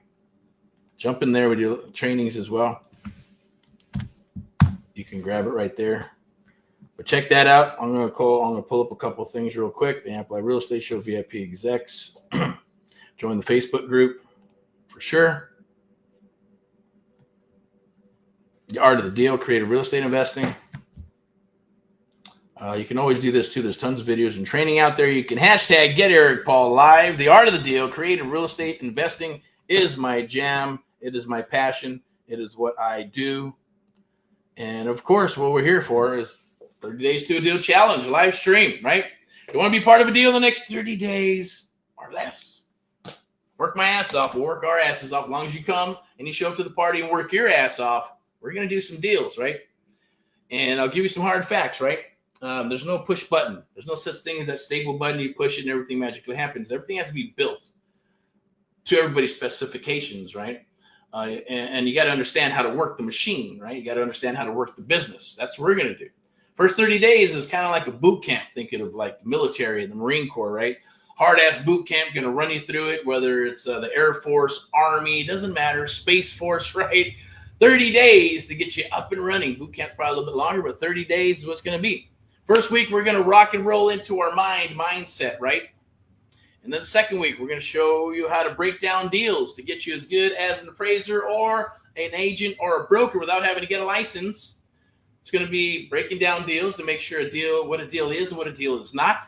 Jump in there with your trainings as well. You can grab it right there. But check that out. I'm going to pull up a couple of things real quick. The Amplify Real Estate Show VIP execs. Join the Facebook group for sure. The Art of the Deal, creative real estate investing. You can always do this too. There's tons of videos and training out there. You can hashtag Get Erick Paul Live. The Art of the Deal, creative real estate investing is my jam. It is my passion. It is what I do. And of course, what we're here for is 30 Days to a Deal Challenge, live stream, right? You want to be part of a deal the next 30 days or less. Work my ass off. We'll work our asses off. As long as you come and you show up to the party and work your ass off, we're going to do some deals, right? And I'll give you some hard facts, right? There's no push button. There's no such thing as that stable button. You push it and everything magically happens. Everything has to be built to everybody's specifications, right? And you got to understand how to work the machine, right? You got to understand how to work the business. That's what we're going to do. First 30 days is kind of like a boot camp, thinking of like the military and the Marine Corps, right? Hard-ass boot camp, going to run you through it, whether it's the Air Force, Army, doesn't matter, Space Force, right? 30 days to get you up and running. Boot camp's probably a little bit longer, but 30 days is what's going to be. First week, we're going to rock and roll into our mindset, right? And then the second week, we're going to show you how to break down deals to get you as good as an appraiser or an agent or a broker without having to get a license. It's going to be breaking down deals to make sure what a deal is and what a deal is not.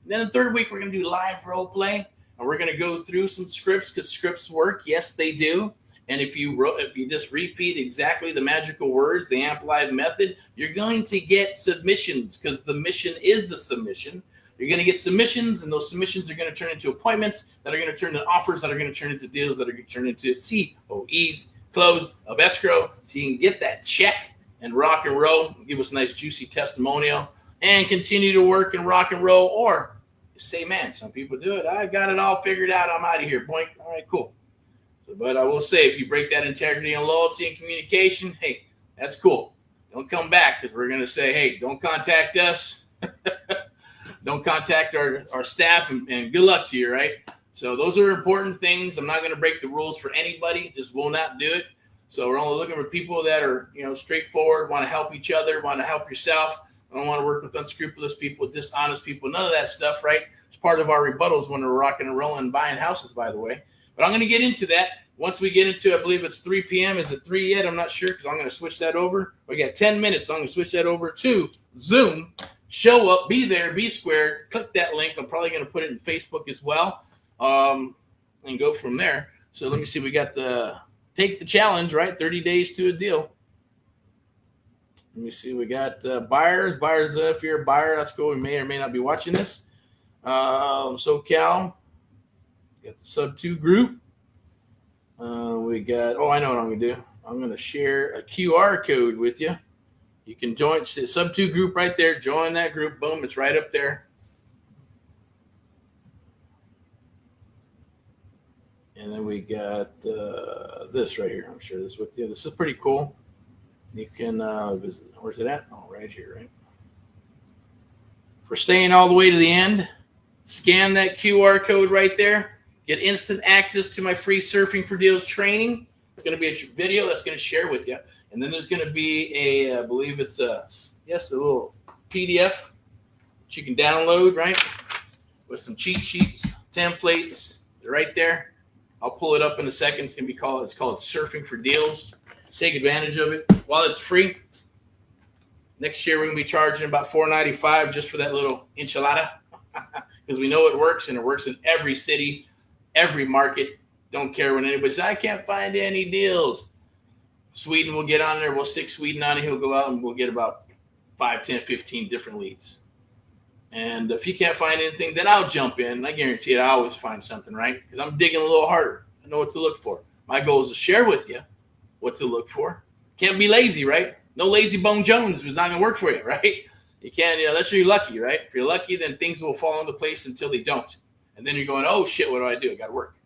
And then the third week, we're going to do live role play, and we're going to go through some scripts because scripts work. Yes, they do. And if you just repeat exactly the magical words, the Amplified method, you're going to get submissions because the mission is the submission. You're going to get submissions, and those submissions are going to turn into appointments that are going to turn into offers that are going to turn into deals that are going to turn into COEs, close of escrow, so you can get that check and rock and roll, give us a nice juicy testimonial, and continue to work and rock and roll. Or say, man, some people do it. I've got it all figured out. I'm out of here. Boink. All right, cool. But I will say, if you break that integrity and loyalty and communication, hey, that's cool. Don't come back because we're going to say, hey, don't contact us. Don't contact our staff, and good luck to you, right? So those are important things. I'm not going to break the rules for anybody. Just will not do it. So we're only looking for people that are, straightforward, want to help each other, want to help yourself. I don't want to work with unscrupulous people, dishonest people, none of that stuff, right? It's part of our rebuttals when we're rocking and rolling and buying houses, by the way. But I'm going to get into that. Once we get into, I believe it's 3 p.m. Is it 3 yet? I'm not sure because I'm going to switch that over. We got 10 minutes, so I'm going to switch that over to Zoom. Show up, be there, be square. Click that link. I'm probably going to put it in Facebook as well and go from there. So let me see. We got take the challenge, right? 30 days to a deal. Let me see. We got buyers. If you're a buyer, that's cool. We may or may not be watching this. SoCal. Got the sub 2 group. We got, I know what I'm going to do. I'm going to share a QR code with you. You can join the sub 2 group right there. Join that group. Boom. It's right up there. And then we got this right here. I'm sure this with you. This is pretty cool. You can visit. Where's it at? Oh, right here, right? For staying all the way to the end, scan that QR code right there. Get instant access to my free Surfing for Deals training. It's going to be a video that's going to share with you. And then there's going to be I believe it's a little PDF that you can download, right? With some cheat sheets, templates. They're right there. I'll pull it up in a second. It's called Surfing for Deals. Take advantage of it while it's free. Next year, we're going to be charging about $4.95 just for that little enchilada because we know it works, and it works in every city, every market. Don't care when anybody says, I can't find any deals. Sweden will get on there. We'll stick Sweden on it. He'll go out and we'll get about 5, 10, 15 different leads. And if you can't find anything, then I'll jump in. I guarantee it, I always find something, right? Because I'm digging a little harder. I know what to look for. My goal is to share with you what to look for. Can't be lazy, right? No lazy bone Jones is not going to work for you, right? You can't, unless you're lucky, right? If you're lucky, then things will fall into place until they don't. And then you're going, oh shit, what do I do? I got to work.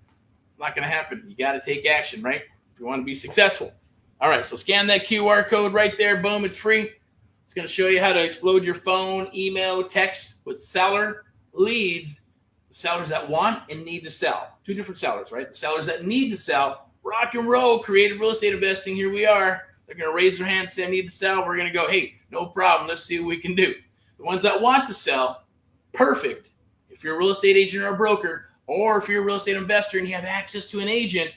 Not going to happen. You got to take action, right? If you want to be successful. All right, so scan that QR code right there. Boom, it's free. It's going to show you how to explode your phone, email, text with seller leads. Sellers that want and need to sell. Two different sellers, right? The sellers that need to sell, rock and roll, creative real estate investing. Here we are. They're going to raise their hand, say, I need to sell. We're going to go, hey, no problem. Let's see what we can do. The ones that want to sell, perfect. If you're a real estate agent or a broker, or if you're a real estate investor and you have access to an agent,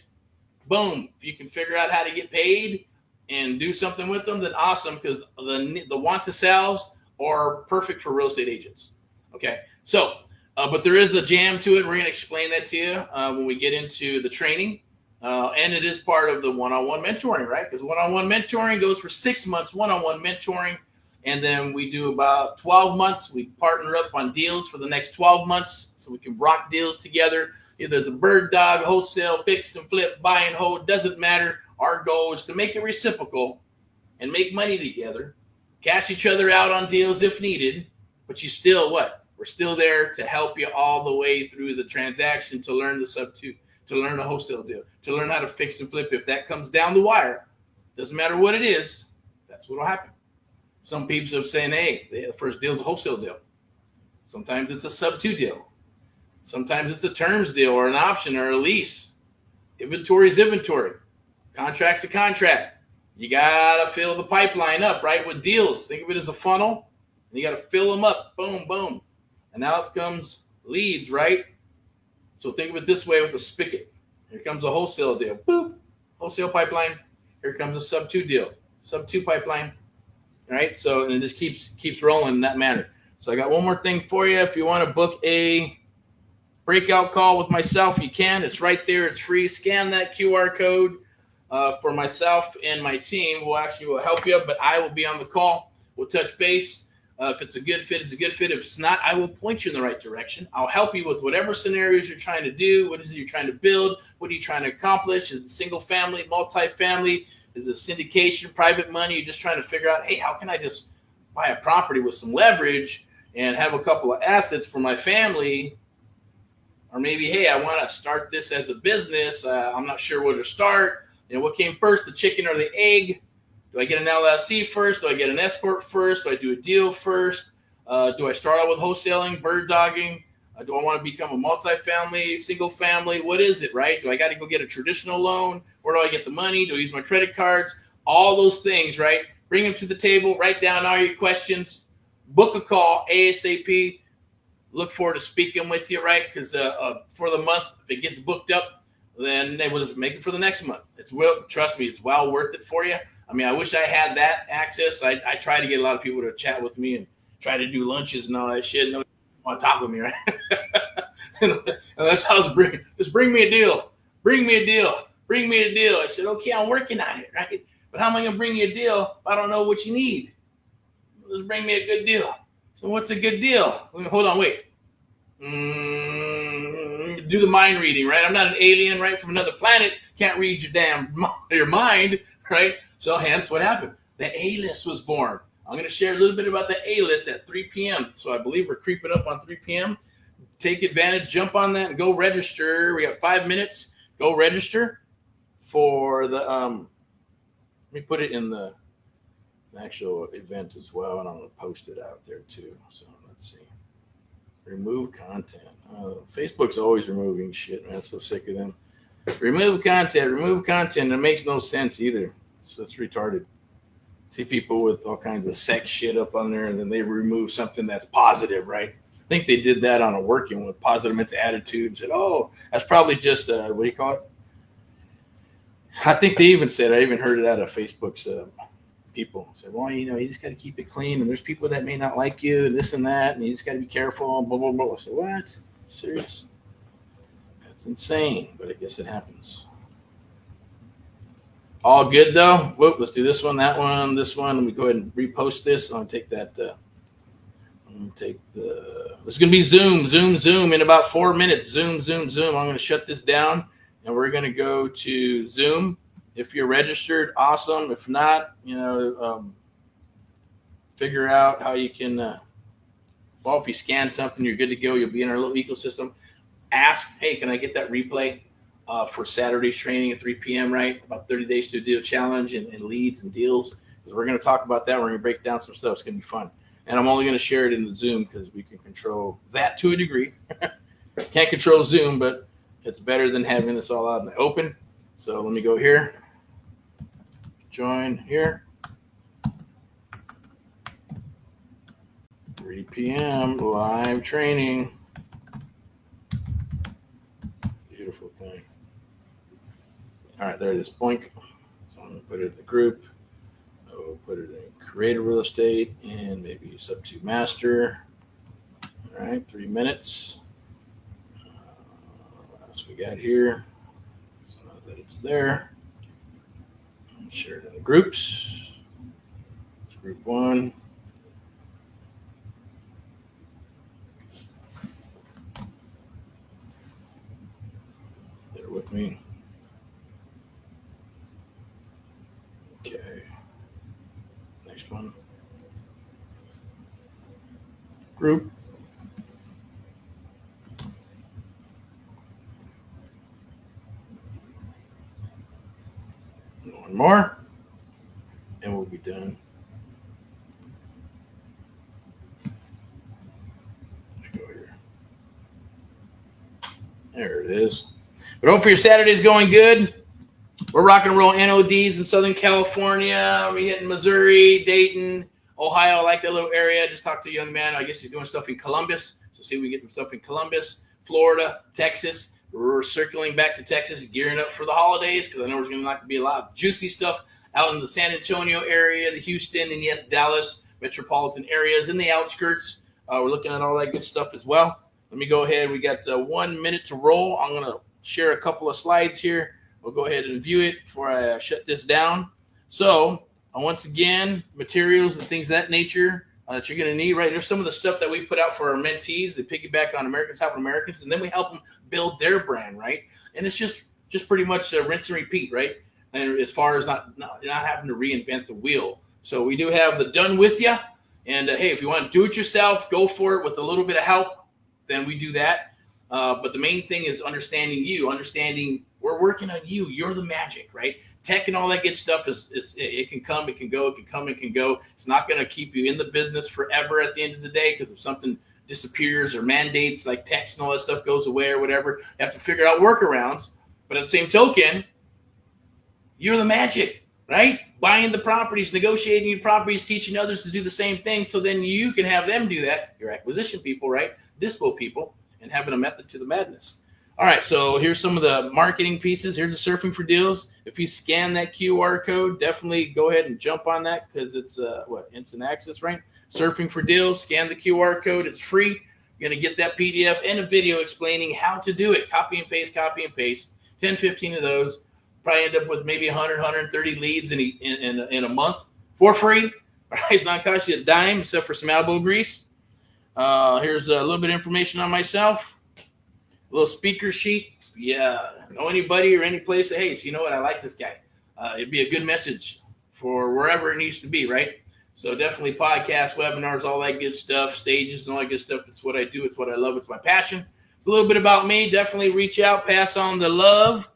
boom. If you can figure out how to get paid and do something with them, then awesome, because the want to sells are perfect for real estate agents. Okay, so but there is a jam to it. We're going to explain that to you when we get into the training. And it is part of the one-on-one mentoring, right? Because one-on-one mentoring goes for 6 months, one-on-one mentoring. And then we do about 12 months. We partner up on deals for the next 12 months so we can rock deals together. If there's a bird dog, wholesale, fix and flip, buy and hold, doesn't matter. Our goal is to make it reciprocal and make money together, cash each other out on deals if needed. But you still what? We're still there to help you all the way through the transaction to learn the sub-2, to learn the wholesale deal, to learn how to fix and flip. If that comes down the wire, doesn't matter what it is, that's what will happen. Some people are saying, hey, the first deal is a wholesale deal. Sometimes it's a sub-2 deal. Sometimes it's a terms deal or an option or a lease. Inventory is inventory. Contract's a contract. You got to fill the pipeline up, right, with deals. Think of it as a funnel. And you got to fill them up. Boom, boom. And out comes leads, right? So think of it this way with a spigot. Here comes a wholesale deal. Boop. Wholesale pipeline. Here comes a sub-2 deal. Sub-2 pipeline. Right? So and it just keeps rolling in that manner. So I got one more thing for you. If you want to book a breakout call with myself, you can. It's right there. It's free. Scan that QR code for myself and my team. We'll help you, but I will be on the call. We'll touch base. If it's a good fit, it's a good fit. If it's not, I will point you in the right direction. I'll help you with whatever scenarios you're trying to do. What is it you're trying to build? What are you trying to accomplish? Is it single family, multifamily? Is it syndication, private money? You're just trying to figure out, hey, how can I just buy a property with some leverage and have a couple of assets for my family? Or maybe, hey, I want to start this as a business. I'm not sure where to start. What came first, the chicken or the egg? Do I get an LLC first? Do I get an S corp first? Do I do a deal first? Do I start out with wholesaling, bird dogging? Do I want to become a multifamily, single family? What is it, right? Do I got to go get a traditional loan? Where do I get the money? Do I use my credit cards? All those things, right? Bring them to the table. Write down all your questions. Book a call ASAP. Look forward to speaking with you, right? Because for the month, if it gets booked up, then they will just make it for the next month. Trust me, it's well worth it for you. I mean, I wish I had that access. I try to get a lot of people to chat with me and try to do lunches and all that shit. No one want to talk with me, right? and that's how just bring me a deal. Bring me a deal. Bring me a deal. I said, okay, I'm working on it, right? But how am I going to bring you a deal if I don't know what you need? Just bring me a good deal. So what's a good deal? Hold on, wait. Do the mind reading, right? I'm not an alien, right, from another planet. Can't read your mind, right? So hence what happened. The A-list was born. I'm going to share a little bit about the A-list at 3 p.m. So I believe we're creeping up on 3 p.m. Take advantage, jump on that, and go register. We have 5 minutes. Go register for the, let me put it in the actual event as well, and I'm going to post it out there too. So let's see. Remove content. Facebook's always removing shit, man. I'm so sick of them. Remove content. It makes no sense either. So it's retarded. See people with all kinds of sex shit up on there, and then they remove something that's positive, right? I think they did that on a working with positive mental attitude and said, oh, that's probably just, what do you call it? I think they even said, I even heard it out of Facebook's people. Said, well, you just got to keep it clean, and there's people that may not like you, and this and that, and you just got to be careful, blah, blah, blah. I said, what? Serious? That's insane, but I guess it happens. All good though. Whoop, let's do this one, that one, this one. Let me go ahead and repost this. I'm gonna take that. This is gonna be Zoom in about 4 minutes. Zoom. I'm gonna shut this down, and we're gonna go to Zoom. If you're registered, awesome. If not, figure out how you can. If you scan something, you're good to go. You'll be in our little ecosystem. ask, hey, can I get that replay for Saturday's training at 3 p.m., right? About 30 days to a deal challenge and leads and deals. Because we're going to talk about that. We're going to break down some stuff. It's going to be fun. And I'm only going to share it in the Zoom because we can control that to a degree. Can't control Zoom, but it's better than having this all out in the open. So let me go here. Join here. 3 p.m. live training. Beautiful thing. All right, there it is. Boink. So I'm going to put it in the group. I'll put it in creative real estate and maybe sub to master. All right, 3 minutes. What else we got here? So now that it's there, share it in the groups. It's group 1. Bear with me. Okay. Next one. Group. One more, and we'll be done. Let's go here. There it is. But hopefully your Saturday's going good. We're rock and roll NODs in Southern California. We're hitting Missouri, Dayton, Ohio. I like that little area. Just talked to a young man. I guess he's doing stuff in Columbus. So see if we can get some stuff in Columbus, Florida, Texas. We're circling back to Texas, gearing up for the holidays because I know there's going to be a lot of juicy stuff out in the San Antonio area, the Houston, and yes, Dallas metropolitan areas in the outskirts. We're looking at all that good stuff as well. Let me go ahead. We got 1 minute to roll. I'm going to share a couple of slides here. We'll go ahead and view it before I shut this down. So once again, materials and things of that nature that you're going to need, right? There's some of the stuff that we put out for our mentees. They piggyback on Americans Helping Americans, and then we help them build their brand, right? And it's just pretty much rinse and repeat, right? And as far as not having to reinvent the wheel. So we do have the done with you. And hey, if you want to do it yourself, go for it with a little bit of help, then we do that. But the main thing is understanding we're working on you. You're the magic, right? Tech and all that good stuff it can come, it can go, it can come, it can go. It's not going to keep you in the business forever at the end of the day because if something disappears or mandates like text and all that stuff goes away or whatever, you have to figure out workarounds. But at the same token, you're the magic, right? Buying the properties, negotiating your properties, teaching others to do the same thing so then you can have them do that, your acquisition people, right? Dispo people, and having a method to the madness. All right, so here's some of the marketing pieces. Here's the Surfing for Deals. If you scan that QR code, definitely go ahead and jump on that because it's instant access, right? Surfing for Deals, scan the QR code. It's free. You're going to get that PDF and a video explaining how to do it. Copy and paste, 10, 15 of those. Probably end up with maybe 100, 130 leads in a month for free. All right, it's not cost you a dime except for some elbow grease. Here's a little bit of information on myself. A little speaker sheet. Yeah, know anybody or any place that, hey, so you know what? I like this guy. It'd be a good message for wherever it needs to be, right? So definitely podcasts, webinars, all that good stuff, stages and all that good stuff. It's what I do. It's what I love. It's my passion. It's a little bit about me. Definitely reach out, pass on the love.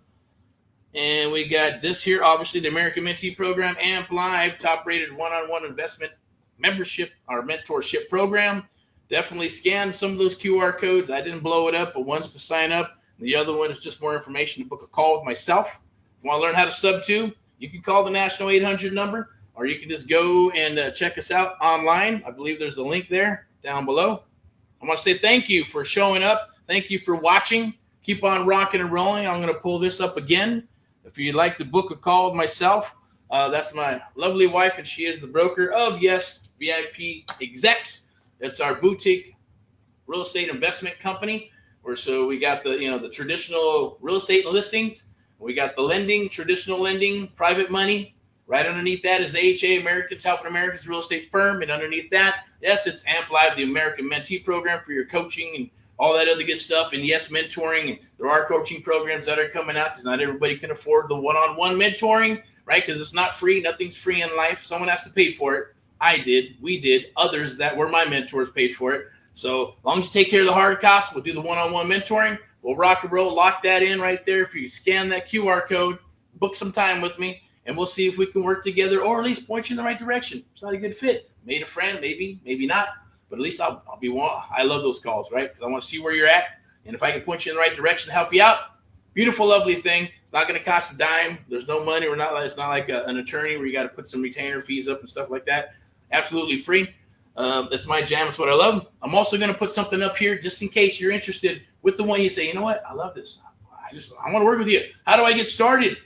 And we got this here, obviously, the American Mentee Program, AMP Live, top-rated one-on-one investment membership, our mentorship program. Definitely scan some of those QR codes. I didn't blow it up, but one's to sign up. The other one is just more information to book a call with myself. If you want to learn how to sub to, you can call the National 800 number, or you can just go and check us out online. I believe there's a link there down below. I want to say thank you for showing up. Thank you for watching. Keep on rocking and rolling. I'm going to pull this up again. If you'd like to book a call with myself, that's my lovely wife, and she is the broker of, yes, VIP Execs. It's our boutique real estate investment company. So we got the traditional real estate listings. We got the lending, traditional lending, private money. Right underneath that is AHA, Americans Helping Americans Real Estate Firm. And underneath that, yes, it's AMP Live, the American Mentee Program for your coaching and all that other good stuff. And yes, mentoring. There are coaching programs that are coming out because not everybody can afford the one-on-one mentoring, right? Because it's not free. Nothing's free in life. Someone has to pay for it. I did. We did. Others that were my mentors paid for it. So as long as you take care of the hard costs, we'll do the one-on-one mentoring. We'll rock and roll, lock that in right there. If you scan that QR code, book some time with me, and we'll see if we can work together or at least point you in the right direction. It's not a good fit. Made a friend, maybe not, but at least I'll be one. I love those calls, right? Because I want to see where you're at. And if I can point you in the right direction to help you out, beautiful, lovely thing. It's not going to cost a dime. There's no money. It's not like an attorney where you got to put some retainer fees up and stuff like that. Absolutely free. That's my jam. It's what I love. I'm also going to put something up here just in case you're interested with the one you say, you know what? I love this. I want to work with you. How do I get started?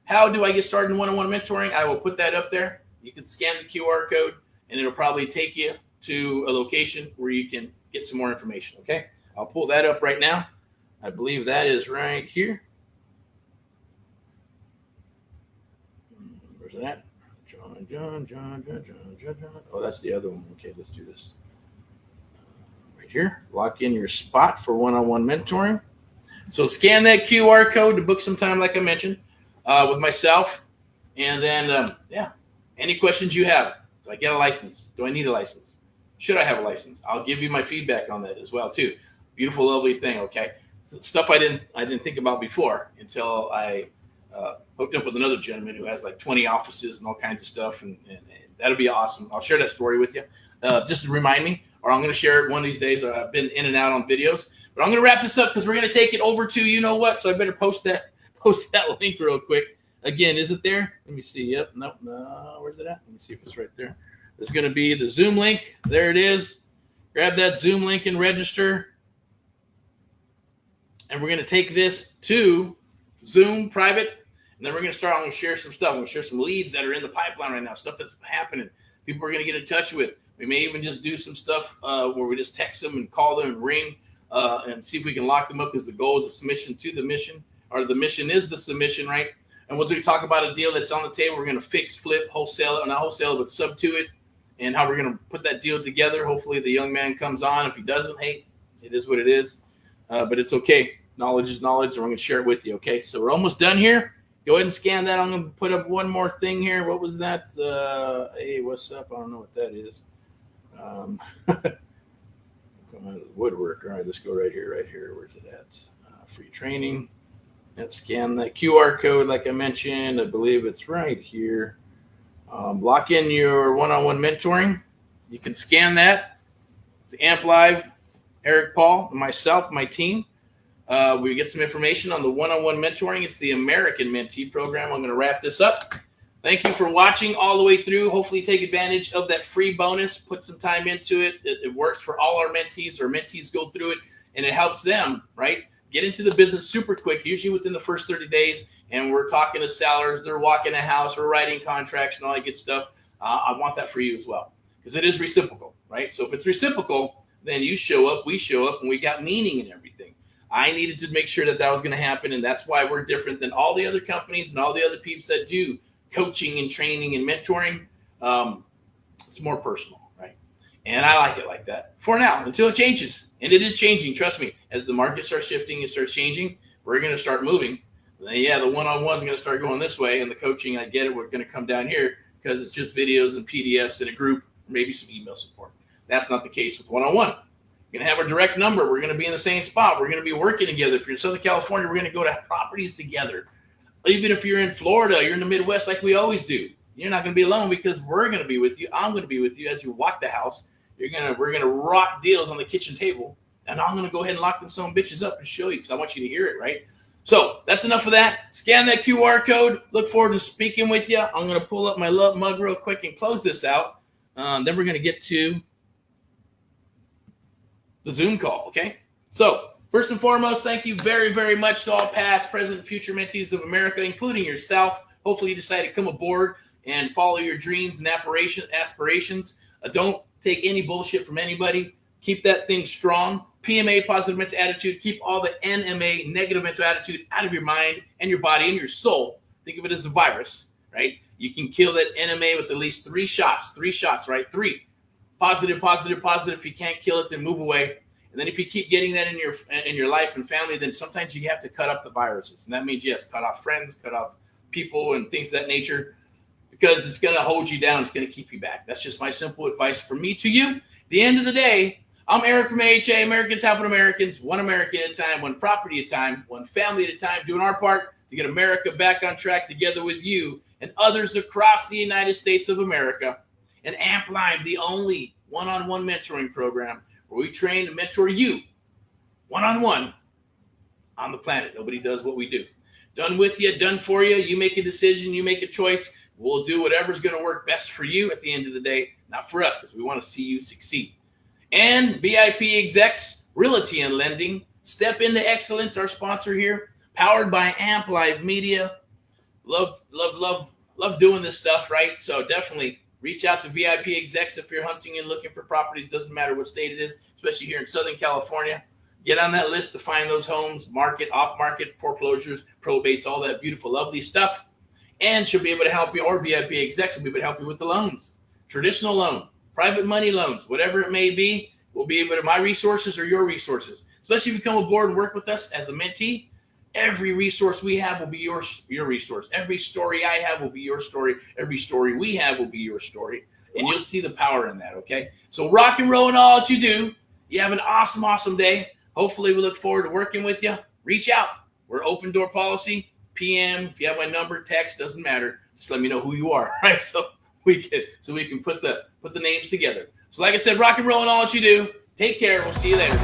How do I get started in one-on-one mentoring? I will put that up there. You can scan the QR code, and it'll probably take you to a location where you can get some more information, okay? I'll pull that up right now. I believe that is right here. Where's that? John. Oh, that's the other one. Okay, let's do this. Right here. Lock in your spot for one-on-one mentoring. So scan that QR code to book some time, like I mentioned, with myself. And then, any questions you have. Do I get a license? Do I need a license? Should I have a license? I'll give you my feedback on that as well, too. Beautiful, lovely thing, okay? Stuff I didn't think about before until I hooked up with another gentleman who has like 20 offices and all kinds of stuff, and that'll be awesome. I'll share that story with you, just to remind me, or I'm going to share it one of these days. I've been in and out on videos, but I'm going to wrap this up because we're going to take it over to you know what. So I better post that link real quick. Again, is it there? Let me see. Yep. Nope. No. Where's it at? Let me see if it's right there. There's going to be the Zoom link. There it is. Grab that Zoom link and register. And we're going to take this to Zoom private. And then we're going to start. I'm going to share some stuff. I'm going to share some leads that are in the pipeline right now, stuff that's happening. People are going to get in touch with. We may even just do some stuff where we just text them and call them and ring and see if we can lock them up, because the goal is the submission to the mission, or the mission is the submission, right? And once we talk about a deal that's on the table, we're going to fix, flip, wholesale it, not wholesale, but sub to it, and how we're going to put that deal together. Hopefully the young man comes on. If he doesn't, hey, it is what it is, but it's okay. Knowledge is knowledge, and we're going to share it with you, okay? So we're almost done here. Go ahead and scan that. I'm going to put up one more thing here. What was that? Hey, what's up? I don't know what that is. Come out of the woodwork. All right, let's go right here. Where's it at? Free training. Let's scan that QR code like I mentioned. I believe it's right here. Lock in your one-on-one mentoring. You can scan that. It's Amp Live, Erick Paul, and myself, my team. We get some information on the one-on-one mentoring. It's the American Mentee program. I'm going to wrap this up. Thank you for watching all the way through. Hopefully take advantage of that free bonus. Put some time into it. It works for all our mentees. Our mentees go through it, and it helps them, right, get into the business super quick, usually within the first 30 days. And we're talking to sellers. They're walking a house. We're writing contracts and all that good stuff. I want that for you as well, because it is reciprocal, right? So if it's reciprocal, then you show up, we show up, and we got meaning in everything. I needed to make sure that was going to happen, and that's why we're different than all the other companies and all the other peeps that do coaching and training and mentoring. It's more personal, right? And I like it like that for now until it changes. And it is changing. Trust me, as the market starts shifting and starts changing, we're going to start moving. Yeah, the one-on-one is going to start going this way, and the coaching, I get it, we're going to come down here because it's just videos and PDFs in a group, maybe some email support. That's not the case with one-on-one. We're going to have our direct number. We're going to be in the same spot. We're going to be working together. If you're in Southern California, we're going to go to properties together. Even if you're in Florida, you're in the Midwest like we always do. You're not going to be alone, because we're going to be with you. I'm going to be with you as you walk the house. We're going to rock deals on the kitchen table, and I'm going to go ahead and lock them some bitches up and show you, because I want you to hear it, right? So that's enough of that. Scan that QR code. Look forward to speaking with you. I'm going to pull up my love mug real quick and close this out. Then we're going to get to the Zoom call, okay? So first and foremost, thank you very, very much to all past, present, future mentees of America, including yourself. Hopefully you decide to come aboard and follow your dreams and aspirations. Don't take any bullshit from anybody. Keep that thing strong. PMA, positive mental attitude. Keep all the NMA, negative mental attitude, out of your mind and your body and your soul. Think of it as a virus, right? You can kill that NMA with at least 3 shots. 3 shots, right? 3. Positive, positive, positive. If you can't kill it, then move away. And then if you keep getting that in your life and family, then sometimes you have to cut up the viruses. And that means, yes, cut off friends, cut off people and things of that nature, because it's going to hold you down. It's going to keep you back. That's just my simple advice from me to you. At the end of the day, I'm Eric from AHA, Americans Helping Americans, one American at a time, one property at a time, one family at a time, doing our part to get America back on track together with you and others across the United States of America. And AMP Live, the only one-on-one mentoring program where we train and mentor you one-on-one on the planet. Nobody does what we do. Done with you, done for you. You make a decision, you make a choice. We'll do whatever's going to work best for you at the end of the day, not for us, because we want to see you succeed. And VIP Execs, Realty and Lending, Step into Excellence, our sponsor here, powered by AMP Live Media. Love doing this stuff, right? So definitely reach out to VIP Execs if you're hunting and looking for properties. Doesn't matter what state it is, especially here in Southern California. Get on that list to find those homes, market, off-market, foreclosures, probates, all that beautiful, lovely stuff. And she'll be able to help you, or VIP Execs will be able to help you with the loans, traditional loan, private money loans, whatever it may be. We'll be able to, my resources are your resources. Especially if you come aboard and work with us as a mentee, every resource we have will be your resource. Every story I have will be your story. Every story we have will be your story. And you'll see the power in that, okay? So rock and roll in all that you do. You have an awesome, awesome day. Hopefully we look forward to working with you. Reach out. We're open door policy. PM, if you have my number, text, doesn't matter. Just let me know who you are, right? So we can put the names together. So like I said, rock and roll in all that you do. Take care. We'll see you later.